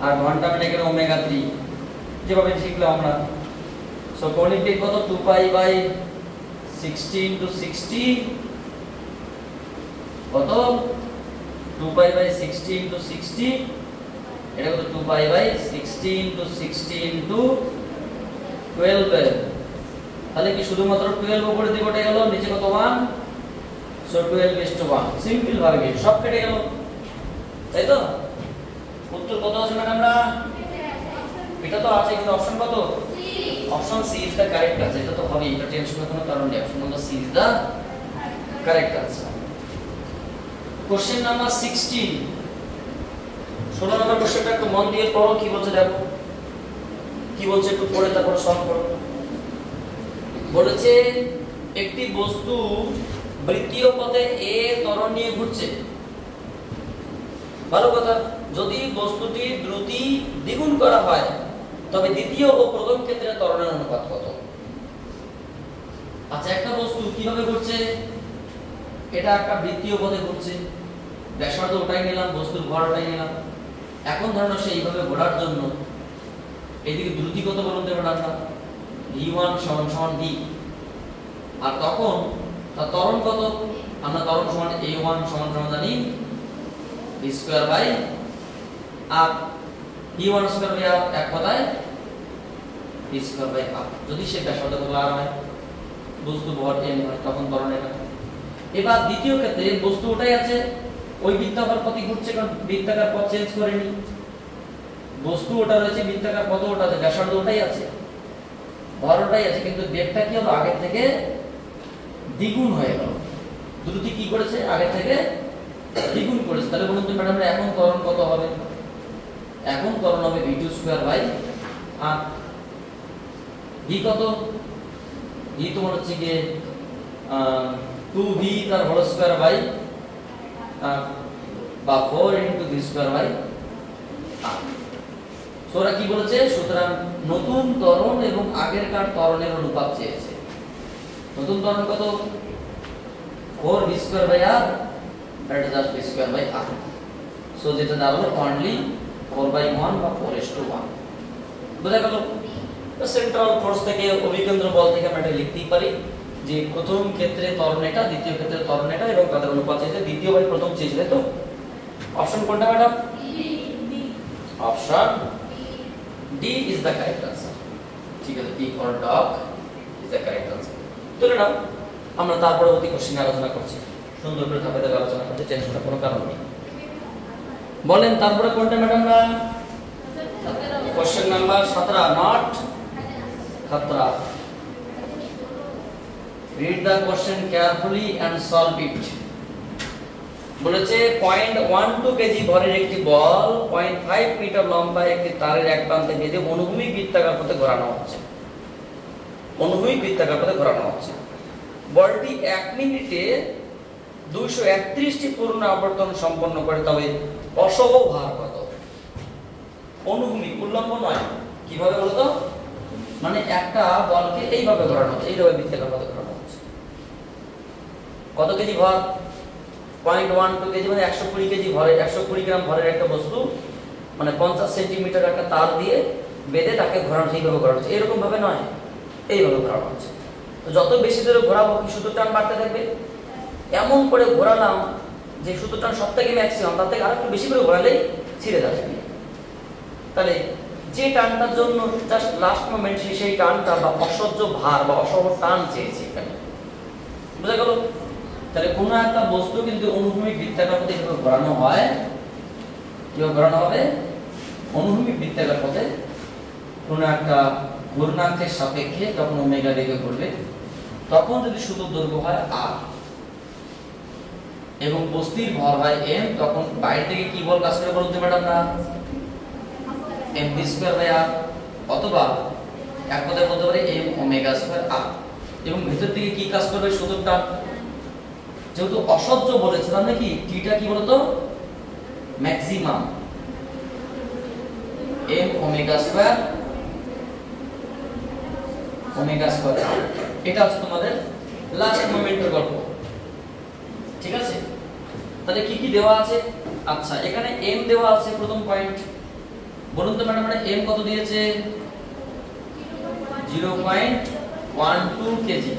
আর ঘন্টা মানে এখানে ওমেগা 3, যেভাবে শিখলাম আমরা। সো কৌণিক বেগ কত? 2 পাই বাই 60 * 60 কত? 2 পাই বাই 60 * 60 এটা কত? 2 পাই বাই 60 * 60 * 12। তাহলে কি শুধুমাত্র 12 উপরে দিকে উঠে গেল, নিচে কত? 1। সো 12:1 সিম্পল ভাবে সব কেটে গেল, তাই তো? উত্তর কত আছে ম্যাডামরা? এটা তো আছে, কিন্তু অপশন কত? Option C is the correct answer. এটা তো হবে, এটা টেনশনের কোনো কারণ নেই। Option number C is the correct answer. Question number 16, 16 নম্বর কোশ্চেনটা একটু মন দিয়ে পড়ো। কি বলছে দেখো, কি বলছে একটু পড়ে তারপর সলভ করো। বলেছে একটি বস্তু বৃত্তীয় পথে এ ত্বরণ নিয়ে ঘুরছে। ভালো কথা। যদি বস্তুটির দ্রুতি দ্বিগুণ করা হয় তবে দ্বিতীয় ও প্রথম ক্ষেত্রে ত্বরণের অনুপাত কত? আচ্ছা, একটা বস্তু কিভাবে ঘুরছে? এটা একটা বৃত্তীয় পথে ঘুরছে, ব্যাসার্ধ ওটাই নিলাম, বস্তুর ভর ওটাই নিলাম। এখন ধরো সেইভাবে ঘোরার জন্য এদিকে দ্রুতি কত বলুন তো আমরা? v1 = v। আর তখন তার ত্বরণ কত? আমরা ত্বরণ সমান a1 = জানি v² r। v1² r এক কথায় v² r। যদি সে ব্যাসার্ধ কত r হয়, বস্তু ভর m হয়, তখন ত্বরণ এটা। এবার দ্বিতীয় ক্ষেত্রে বস্তু ওটাই আছে, ওই বৃত্তাকার পথে ঘুরছে, কারণ বৃত্তাকার পথ চেঞ্জ করেনি। বস্তু ওটা রয়েছে, বৃত্তাকার পথ ওটা আছে, ব্যাসার্ধ ওটাই আছে, ভর ওটাই আছে, কিন্তু বেগটা কি হলো? আগের থেকে দ্বিগুণ হয়ে গেল। দ্রুতি কি করেছে, আগে থেকে দ্বিগুণ করেছে। তাহলে বলুন তো ম্যাডাম এখন ত্বরণ কত হবে? এখন ত্বরণ হবে v2 square by r। v কত? v তোমার হচ্ছে কি 2v তার হোল স্কয়ার বাই বা 4 into v square by r। সোরা কি বলেছে? সুতরাং নতুন ত্বরণ এবং আগেরকার ত্বরণের অনুপাত চেয়েছে। নতুন ত্বরণ কত? 4v square by r, that is just v square by r। So যেটা দাঁড়ালো অনলি 4/1 বা 4:1। বুঝা গেল? তো সেন্ট্রাল ফোর্স থেকে অভিকেন্দ্র বল থেকে আমরা এটা লিখতেই পারি যে প্রথম ক্ষেত্রে ত্বরণ এটা, দ্বিতীয় ক্ষেত্রে ত্বরণ এটা, এবং তাদের অনুপাত চেয়েছে। দ্বিতীয় বাই প্রথম চেয়েছে তো অপশন কোনটা madam? Option D is the correct answer. ঠিক আছে, D for dog is the correct answer. তুলে নাও, আমরা তার পরবর্তী কোশ্চেন আলোচনা করছি। সুন্দর করে ধাপে ধাপে আলোচনা করতে, টেনশনের কোনো কারণ নেই। বলেন তারপরে কোনটা ম্যাডাম? না কোশ্চেন নাম্বার 17, নট খাতরা। Read the question carefully and solve it. বলেছে 0.12 কেজি ভরের একটি বল 0.5 মিটার লম্বা একটি তারের এক প্রান্তে বেঁধে অনুভূমিক বৃত্তাকার পথে ঘোরানো হচ্ছে। অনুভূমিক বৃত্তাকার পথে ঘোরানো হচ্ছে। বলটি 1 মিনিটে 231টি পূর্ণ আবর্তন সম্পন্ন করে, তবে অসহ ভার কত? অনুভূমিক, উল্লম্ব নয়। কিভাবে বলতো? মানে একটা বলকে এইভাবে ঘোরানো হচ্ছে, এইভাবে বৃত্তাকার পথে ঘোরানো হচ্ছে। কত কেজি ভর? 0.12 কেজি মানে 120 কেজি ভরের, 120 গ্রাম ভরের একটা বস্তু, মানে 50 সেন্টিমিটার একটা তার দিয়ে বেঁধে তাকে ঘোরানো, সেইভাবে ঘোরানো হচ্ছে। এরকম ভাবে নয়, এইভাবে ঘোরানো হচ্ছে। তো যত বেশি দূরে ঘোরাবো কি সুতোর টান বাড়তে থাকবে। এমন করে ঘোরালাম যে সুতোর টান সব থেকে ম্যাক্সিমাম, তার থেকে আরেকটু বেশি করে ঘোরালেই ছিঁড়ে যাবে। তাহলে যে টানটার জন্য জাস্ট লাস্ট মোমেন্ট সেই টানটা বা অসহ্য ভার বা অসহ টান চেয়েছে এখানে। বুঝা গেল? তাহলে কোনো একটা বস্তু কিন্তু অনুভূমিক বৃত্তাকার পথে কিভাবে ঘোরানো হয়, কিভাবে ঘোরানো হবে? অনুভূমিক বৃত্তাকার পথে কোনো একটা ঘূর্ণাঙ্কের সাপেক্ষে যখন ওমেগা বেগে ঘুরবে, তখন যদি সুতোর দৈর্ঘ্য হয় r এবং বস্তুর ভর হয় m, তখন বাইরে থেকে কি বল কাজ করে বলতে ম্যাডাম? না mv স্কয়ার বাই r, অথবা এক কথায় বলতে পারি m ওমেগা স্কয়ার r। এবং ভিতর দিকে কি কাজ করবে? সুতোর টান। যেহেতু অসহ্য বলেছিলাম নাকি, থিটা কি বলতো? Maximum m omega square r। এটা হচ্ছে তোমাদের লাস্ট মোমেন্টের গল্প। ঠিক আছে, তাহলে কি কি দেওয়া আছে? আচ্ছা, এখানে m দেওয়া আছে প্রথম পয়েন্ট। বলুন তো ম্যাডাম m কত দিয়েছে? 0.12 কেজি।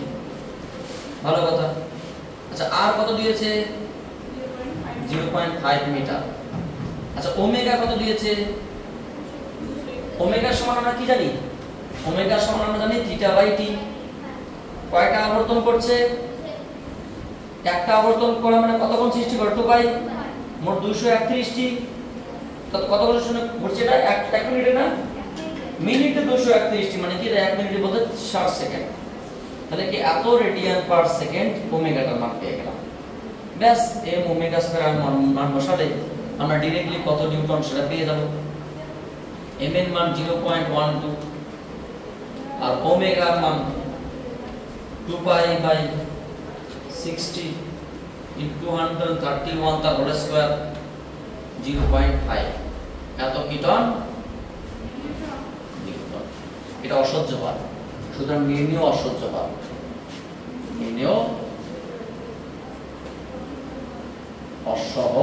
ভালো কথা। আচ্ছা, r কত দিয়েছে? 0.5 মিটার। আচ্ছা, ওমেগা কত দিয়েছে? ওমেগা সমান আমরা কি জানি? ওমেগা সমান আমরা জানি থিটা বাই টি। কয়টা আবর্তন করছে? একটা আবর্তন করা মানে কতক্ষণ সৃষ্টি করে? 2 পাই, মোট 231টি। কত করে শুনে ঘুরছে এটা? 1 মিনিটে না? মিনিটে 231টি, মানে কি 1 মিনিটে বলতে 60 সেকেন্ড। তাহলে কি এত রেডিয়ান পার সেকেন্ড ওমেগাটার মান পেয়ে গেলাম। ব্যাস, m ওমেগা স্কয়ার মান বসালে আমরা डायरेक्टली কত নিউটন সেটা পেয়ে যাব। m এর মান 0.12 আর ওমেগার মান 2 পাই বাই 60 into 131 তার হোল স্কয়ার 0.5 এত কিউটন নিউটন। এটা অসহ্য ভার, সুতরাং নির্ণীয় অসহ্য ভার, নির্ণীয় অসহ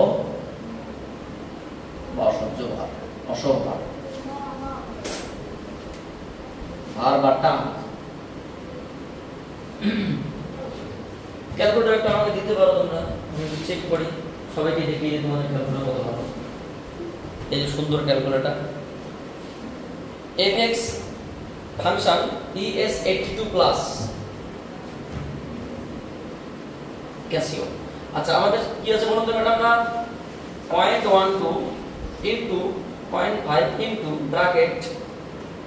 বা অসহ্য ভার, অসহ ভার, ভার বা টান। ক্যালকুলেটর একটা আমাকে দিতে পারো তোমরা? আমি চেক করি, সবাইকে দেখিয়ে দিই তোমাদের ক্যালকুলেটর কত ভালো। এই যে সুন্দর calculator fx function ES82 plus Casio. আচ্ছা, আমাদের কি আছে বলুন তো ম্যাডাম? না 0.12 into 0.5 into bracket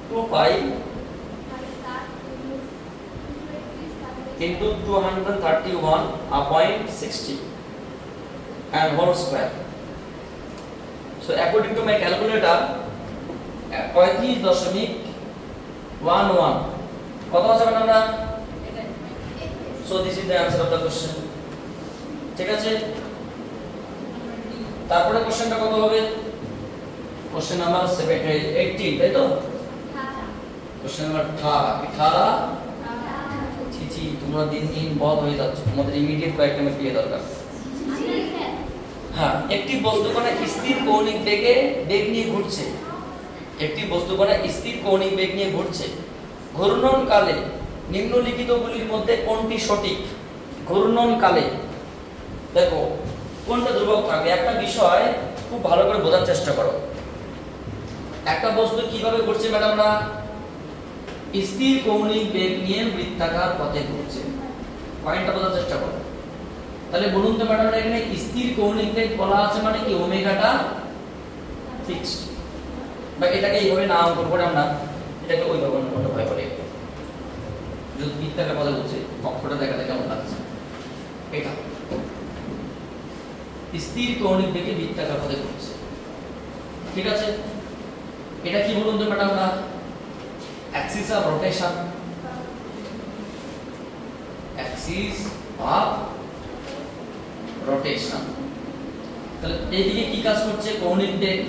2 pi into 231.60 and whole square. So according to my calculator 35.11 কত আছে আমরা? So this is the answer of the question. ঠিক আছে, তারপরে কোশ্চেনটা কত হবে? কোশ্চেন নাম্বার 18 তাই তো? কোশ্চেন নাম্বার 18 জি তোমরা দিন দিন বড় হয়ে যাচ্ছ, তোমাদের ইমিডিয়েট কয়েকটা আমি পেয়ে দরকার। হ্যাঁ, একটি বস্তুকণা স্থির কৌণিক বেগে বেগ নিয়ে ঘুরছে। একটি বস্তুকণা স্থির কৌণিক বেগ নিয়ে ঘুরছে। ঘূর্ণন কালে নিম্নলিখিতগুলির মধ্যে কোনটি সঠিক? ঘূর্ণন কালে দেখো কোনটা ধ্রুবক থাকবে? একটা বিষয় খুব ভালো করে বোঝার চেষ্টা করো। একটা বস্তু কিভাবে ঘুরছে ম্যাডামরা? স্থির কৌণিক বেগ নিয়ে বৃত্তাকার পথে ঘুরছে। পয়েন্টটা বোঝার চেষ্টা করো। তাহলে বলুন তো ম্যাডামরা, এখানে স্থির কৌণিক বেগ বলা আছে মানে কি ওমেগাটা ফিক্সড, বা এটাকে এইভাবে না অঙ্কন করে আমরা এটাকে ওইভাবে অঙ্কন হয় বলে যদি বৃত্তাকার পথে ঘুরছে অক্ষরটা দেখাতে কেমন লাগছে? এটা স্থির কৌণিক বেগে বৃত্তাকার পথে ঘুরছে, ঠিক আছে? এটা কি বলুন তো ম্যাডামরা? axis of rotation, axis of rotation। তাহলে এইদিকে কি কাজ করছে? কৌণিক বেগ।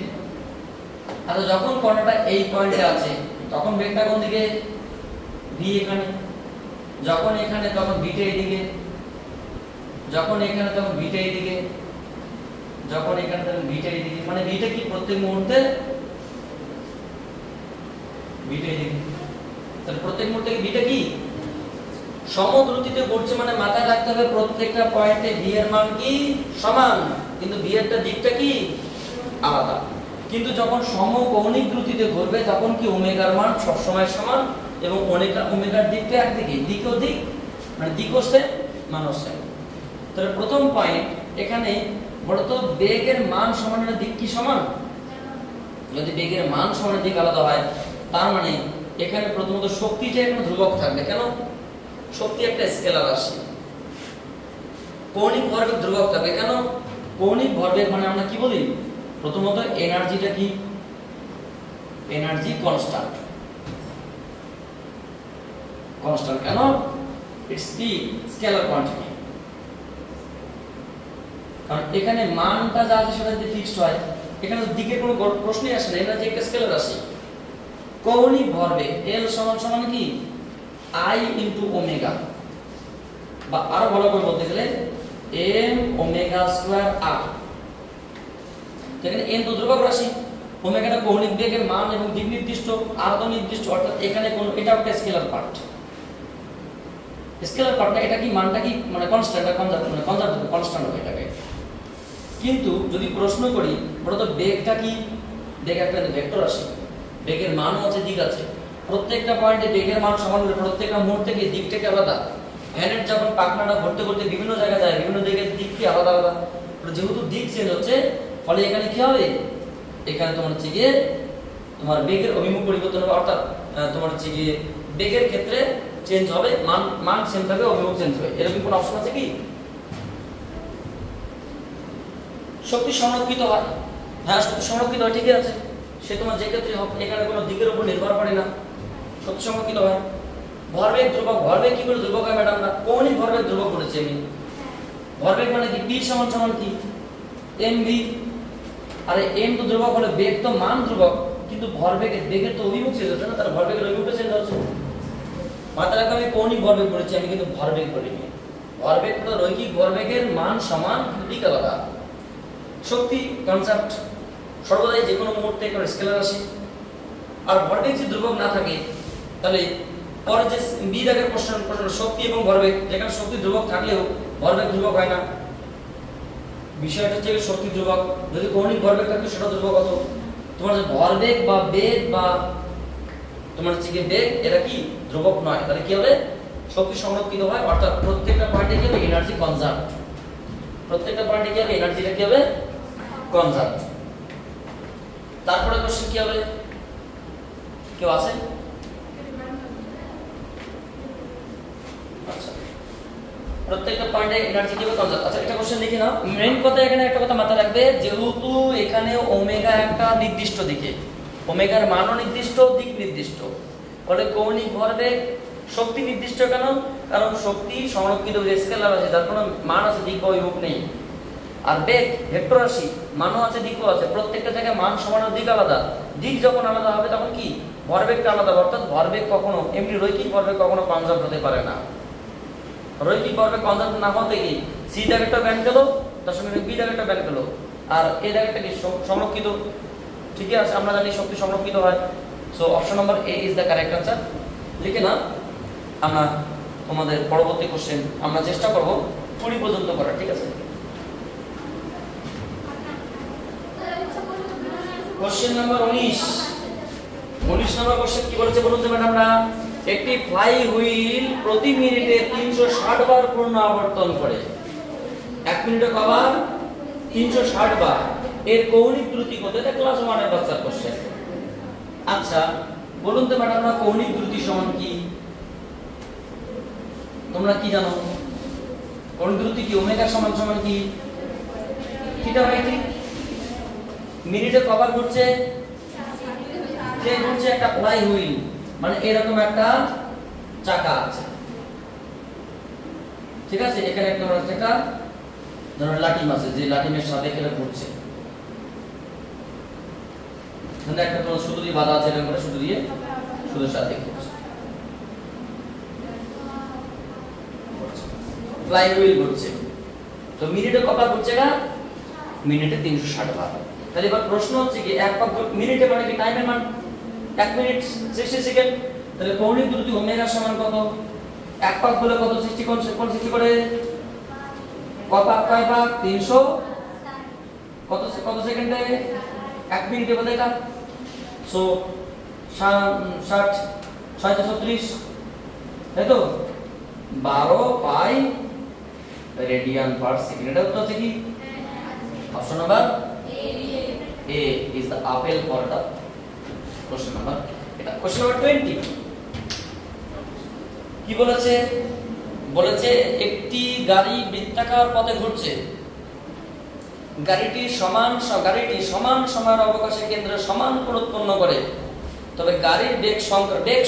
আচ্ছা, যখন কণাটা এই পয়েন্টে আছে তখন বেগটা কোন দিকে? v এখানে। যখন এখানে তখন vটা এইদিকে। যখন এখানে তখন vটা এইদিকে। যখন এখানে তখন vটা এইদিকে। মানে vটা কি প্রত্যেক মুহূর্তে vটা এইদিকে। তাহলে প্রত্যেক মুহূর্তে vটা কি সমদ্রুতিতে ঘুরছে, মানে মাথায় রাখতে হবে প্রত্যেকটা পয়েন্টে v এর মান কি সমান, কিন্তু v এর দিকটা কি আলাদা। কিন্তু যখন সমকৌণিক দ্রুতিতে ঘুরবে তখন কি ওমেগার মান সবসময় সমান এবং ওমেগার দিকটা একদিকে, দিকও দিক মানে দিকও সেম মানও সেম। তাহলে প্রথম পয়েন্ট এখানে বলতো বেগের মান সমানের দিক কি সমান? যদি বেগের মান সমানের দিক আলাদা হয় তার মানে এখানে প্রথমত শক্তিটা এখানে ধ্রুবক থাকবে। কেন? শক্তি একটা স্কেলার রাশি। কৌণিক ভরবেগ ধ্রুবক থাকবে। কেন? কৌণিক ভরবেগ মানে আমরা কি বলি? প্রথমত এনার্জিটা কি? Energy constant. কনস্ট্যান্ট কেন? ইটস কি স্কেলার কোয়ান্টিটি। কারণ এখানে মানটা যা আছে সেটা যদি ফিক্সড হয়, এখানে দিকের কোনো প্রশ্নই আসে না। এনার্জি একটা স্কেলার রাশি। কৌণিক ভরবেগ L সমান সমান কি I ইনটু ওমেগা, বা আরো ভালো করে বলতে গেলে m ওমেগা স্কয়ার r। এখানে n তো ধ্রুবক রাশি, ওমেগাটা কৌণিক বেগের মান এবং দিক নির্দিষ্ট, r তো নির্দিষ্ট, অর্থাৎ এখানে কোন এটা একটা স্কেলার পার্ট। স্কেলার পার্টটা এটা কি মানটা কি মানে কনস্ট্যান্ট না কনজারভেটিভ কনস্ট্যান্ট হবে এটাকে। কিন্তু যদি প্রশ্ন করি বলতো বেগটা কি? বেগ একটা ভেক্টর রাশি, বেগের মানও আছে দিক আছে। প্রত্যেকটা পয়েন্টে বেগের মান সমান হলে প্রত্যেকটা মুহূর্তে কি দিকটাকে আলাদা। ভ্যানের যখন পাখনাটা ঘুরতে ঘুরতে বিভিন্ন জায়গায় যায়, বিভিন্ন দিকের দিক কি আলাদা আলাদা। যেহেতু দিক চেঞ্জ হচ্ছে ফলে এখানে কি হবে? এখানে তোমার হচ্ছে গিয়ে তোমার বেগের অভিমুখ পরিবর্তন হবে, অর্থাৎ তোমার হচ্ছে গিয়ে বেগের ক্ষেত্রে চেঞ্জ হবে, মান সেম থাকবে, অভিমুখ চেঞ্জ হবে। এরকম কোনো অপশন আছে কি? শক্তি সংরক্ষিত হয়। হ্যাঁ, শক্তি সংরক্ষিত হয়, ঠিকই আছে। সে তোমার যে ক্ষেত্রে হোক, এখানে কোনো দিকের উপর নির্ভর করে না, শক্তি সংরক্ষিত হয়। ভরবেগ ধ্রুবক। ভরবেগ কি করে ধ্রুবক হয় ম্যাডাম? না কৌণিক ভরবেগ ধ্রুবক করেছি আমি। ভরবেগ মানে কি? p সমান সমান কি mv। আরে m তো ধ্রুবক হলে বেগ তো মান ধ্রুবক, কিন্তু বেগের তো অভিমুখ চেঞ্জ হচ্ছে না, তার ভরবেগের অভিমুখটা চেঞ্জ হচ্ছে। মাথায় রাখবে আমি কৌণিক ভরবেগ বলেছি, আমি কিন্তু ভরবেগ বলিনি। ভরবেগ তো রৈখিক ভরবেগের মান সমান কিন্তু দিক আলাদা। শক্তি কনসেপ্ট সর্বদাই যে কোনো মুহূর্তে একটা স্কেলার রাশি। আর ভরবেগ যদি ধ্রুবক না থাকে তাহলে পরে যে বি দাগের প্রশ্ন শক্তি এবং ভরবেগ, যেখানে শক্তি ধ্রুবক থাকলেও ভরবেগ ধ্রুবক হয় না। বিষয়টা হচ্ছে শক্তি ধ্রুবক, যদি কৌণিক ভরবেগ থাকতো সেটা ধ্রুবক হতো। তোমার যে ভরবেগ বা বেগ বা তোমার হচ্ছে কি বেগ, এটা কি ধ্রুবক নয়। তাহলে কি হবে? শক্তি সংরক্ষিত হয়, অর্থাৎ প্রত্যেকটা পয়েন্টে কি হবে? Energy conserve. প্রত্যেকটা পয়েন্টে কি হবে? এনার্জিটা কি হবে? কনজার্ভ। তারপরে কোশ্চেন কি হবে? কেউ আছে? আচ্ছা, প্রত্যেকটা পয়েন্টে এনার্জি কি হবে কনজার্ভ। আচ্ছা এটা কোশ্চেন দেখি না, মেইন কথা এখানে একটা কথা মাথায় রাখবে, যেহেতু এখানে ওমেগা একটা নির্দিষ্ট দিকে, ওমেগার মানও নির্দিষ্ট, দিক নির্দিষ্ট, ফলে কৌণিক ভরবেগ শক্তি নির্দিষ্ট কেন? কারণ শক্তি সংরক্ষিত স্কেলার আছে, যার কোনো মান আছে, দিক বা বিভব নেই। আর বেগ ভেক্টর রাশি, মানও আছে, দিকও আছে, প্রত্যেকটা জায়গায় মান সমান দিক আলাদা। দিক যখন আলাদা হবে তখন কি ভরবেগটা আলাদা, অর্থাৎ ভরবেগ কখনো এমনি রৈখিক ভরবেগ কখনো কনজার্ভ হতে পারে না। রৈখিক ভরবেগ কনজার্ভ না হতে কি সি দাগ একটা ব্যান্ড গেল, তার সঙ্গে বি দাগ একটা ব্যান্ড গেল, আর এ দাগ একটা কি সংরক্ষিত। ঠিকই আছে, আমরা জানি শক্তি সংরক্ষিত হয়। So option number A is the correct answer. লিখে না, আমরা তোমাদের পরবর্তী কোশ্চেন আমরা চেষ্টা করব 20 পর্যন্ত করার, ঠিক আছে? কোশ্চেন নাম্বার 19 নম্বর কোশ্চেন কি বলেছে বলুন তো ম্যাডামরা? একটি ফ্লাই হুইল প্রতি মিনিটে 360 বার পূর্ণ আবর্তন করে। 1 মিনিটে কবার? 360 বার। এর কৌণিক দ্রুতি কত? এটা ক্লাস 1 এর বাচ্চার কোশ্চেন। আচ্ছা বলুন তো ম্যাডামরা কৌণিক দ্রুতি সমান কি? তোমরা কি জানো? কৌণিক দ্রুতি কি? ওমেগা সমান সমান কি? Theta by T. মিনিটে কবার ঘুরছে? যে ঘুরছে একটা ফ্লাই হুইল, মানে এরকম একটা চাকা আছে, ঠিক আছে? এখানে একটা চাকা, ধরো লাটিম আছে, যে লাটিমের সাথে খেলে ঘুরছে। এখানে একটা তোমার সুতো দিয়ে বাঁধা আছে, এরকম করে সুতো দিয়ে সুতোর সাথে ঘুরছে, ফ্লাই হুইল ঘুরছে। তো মিনিটে কবার ঘুরছে না? মিনিটে 360 বার। তাহলে এবার প্রশ্ন হচ্ছে কি, এক পাক মিনিটে মানে কি টাইমের মান 1 মিনিট 60 সেকেন্ড। তাহলে কৌণিক দ্রুতি ওমেগা সমান কত? এক পাক বলে কত সৃষ্টি কোণ সৃষ্টি করে? কত পাক? কয় পাক? 300 কত কত সেকেন্ডে? 1 মিনিটে বলে এটা। সো 60 636, তাই তো? 12 পাই রেডিয়ান পার সেকেন্ড। এটা উত্তর হচ্ছে কি? Option number A is the apple for the question number. এটা question number 20 কি বলেছে? বলেছে একটি গাড়ি বৃত্তাকার পথে ঘুরছে। গাড়িটি সমান সময়ের অবকাশে কেন্দ্রে সমান কোণ উৎপন্ন করে। তবে গাড়ির বেগ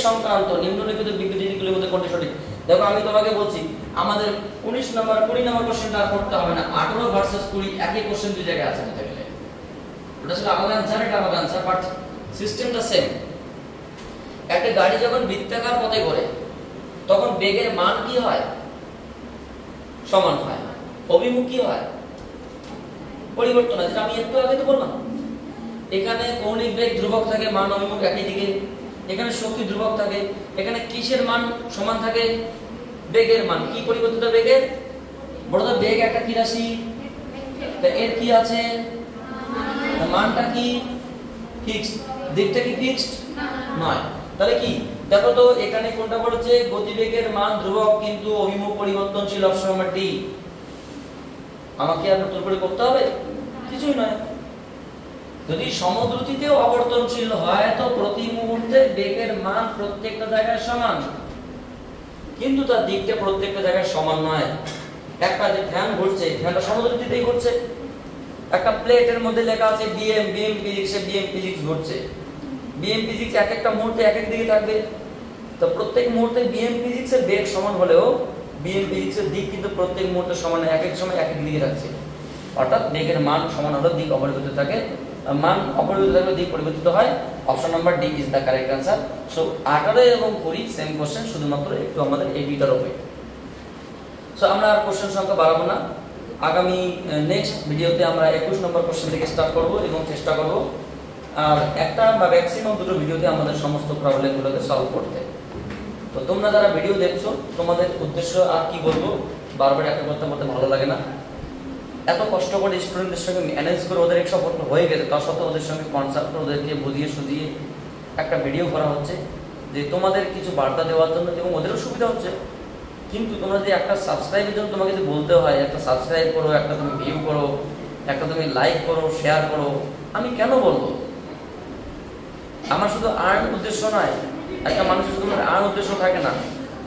সংক্রান্ত নিম্নলিখিত বিবৃতিগুলির মধ্যে কোনটি সঠিক? দেখো আমি তোমাকে বলছি, আমাদের 19 নম্বর 20 নম্বর কোশ্চেনটা আর করতে হবে না। 18 ভার্সেস 20 একই কোশ্চেন দুই জায়গায় আছে না থাকলে। ওটা ছিল আলাদা आंसर, এটা আলাদা आंसर, বাট সিস্টেমটা সেম। একটা গাড়ি যখন বৃত্তাকার পথে ঘোরে তখন বেগের মান কি হয়? সমান হয়। অভিমুখ কি হয়? পরিবর্তন হয়, যেটা আমি একটু আগে তো বললাম। এখানে কৌণিক বেগ ধ্রুবক থাকে, মান অভিমুখ একই দিকে। এখানে শক্তি ধ্রুবক থাকে। এখানে কিসের মান সমান থাকে? বেগের মান। কি পরিবর্তিত বেগের? বড়দের বেগ একটা কি রাশি, তা এর কি আছে? মানটা কি ফিক্সড? দিকটা কি ফিক্সড নয়। তাহলে কি দেখো তো, এখানে কোনটা বলেছে? গতিবেগের মান ধ্রুবক কিন্তু অভিমুখ পরিবর্তনশীল। Option number D. আমাকে আর নতুন করে করতে হবে কিছুই নয়। যদি সমদ্রুতিতেও আবর্তনশীল হয় তো প্রতি মুহূর্তে বেগের মান প্রত্যেকটা জায়গায় সমান, কিন্তু তার দিকটা প্রত্যেকটা জায়গায় সমান নয়। একটা যে ফ্যান ঘুরছে, ফ্যানটা সমদ্রুতিতেই ঘুরছে। একটা প্লেটের মধ্যে লেখা আছে বিএম ফিজিক্সে বিএম ফিজিক্স ঘুরছে। বিএম ফিজিক্স এক একটা মুহূর্তে এক এক দিকে থাকবে। তো প্রত্যেক মুহূর্তে বিএম ফিজিক্সের বেগ সমান হলেও বিএম ফিজিক্সের দিক কিন্তু প্রত্যেক মুহূর্তে সমান, এক এক সময় এক এক দিকে থাকছে। অর্থাৎ বেগের মান সমান হলেও দিক অপরিবর্তিত থাকে, মান অপরিবর্তিত থাকলে দিক পরিবর্তিত হয়। Option number D is the correct answer. So 18 এবং 20 সেম কোশ্চেন, শুধুমাত্র একটু আমাদের এই দুইটার উপরে। সো আমরা আর কোশ্চেন সংখ্যা বাড়াবো না। আগামী নেক্সট ভিডিওতে আমরা 21 নম্বর কোশ্চেন থেকে স্টার্ট করব এবং চেষ্টা করব আর একটা বা ম্যাক্সিমাম দুটো ভিডিওতে আমাদের সমস্ত প্রবলেমগুলোকে সলভ করতে। তো তোমরা যারা ভিডিও দেখছো, তোমাদের উদ্দেশ্য আর কি বলবো, বারবার একটা করতে বলতে ভালো লাগে না। এত কষ্ট করে স্টুডেন্টদের সঙ্গে ম্যানেজ করে ওদের এক সাপোর্ট হয়ে গেছে, তার সত্ত্বেও ওদের সঙ্গে কনসাল্ট করে ওদেরকে বুঝিয়ে সুঝিয়ে একটা ভিডিও করা হচ্ছে যে তোমাদের কিছু বার্তা দেওয়ার জন্য, এবং ওদেরও সুবিধা হচ্ছে। কিন্তু তোমরা যদি একটা সাবস্ক্রাইবের জন্য তোমাকে যদি বলতে হয় একটা সাবস্ক্রাইব করো, একটা তুমি ভিউ করো, একটা তুমি লাইক করো, শেয়ার করো, আমি কেন বলবো? আমার শুধু আর্ন উদ্দেশ্য নয়, একটা মানুষের শুধু আর্ন উদ্দেশ্য থাকে না।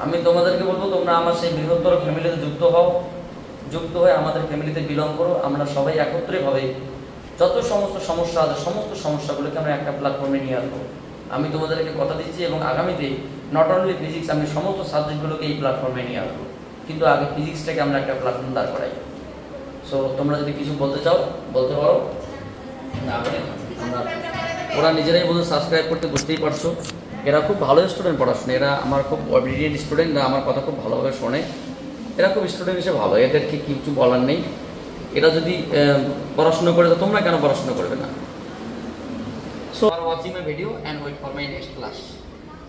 আমি তোমাদেরকে বলবো তোমরা আমার সেই বৃহত্তর ফ্যামিলিতে যুক্ত হয়ে আমাদের ফ্যামিলিতে বিলং করো। আমরা সবাই একত্রিতভাবে যত সমস্ত সমস্যা আছে সমস্ত সমস্যাগুলোকে আমরা একটা প্ল্যাটফর্মে নিয়ে আসবো। আমি তোমাদেরকে কথা দিচ্ছি এবং আগামীতে নট অনলি ফিজিক্স, আমি সমস্ত সাবজেক্টগুলোকে এই প্ল্যাটফর্মে নিয়ে আসবো, কিন্তু আগে ফিজিক্সটাকে আমরা একটা প্ল্যাটফর্ম দাঁড় করাই। সো তোমরা যদি কিছু বলতে চাও বলতে পারো। আমরা ওরা নিজেরাই বলতে সাবস্ক্রাইব করতে, বুঝতেই পারছো এরা খুব ভালো স্টুডেন্ট পড়াশোনা, এরা আমার খুব অবিডিয়েন্ট স্টুডেন্ট, আমার কথা খুব ভালোভাবে শোনে, এরা খুব স্টুডেন্ট হিসেবে ভালো, এদেরকে কিছু বলার নেই। এরা যদি পড়াশোনা করে তো তোমরা কেন পড়াশোনা করবে না? সো আর watching my video and wait for my next class.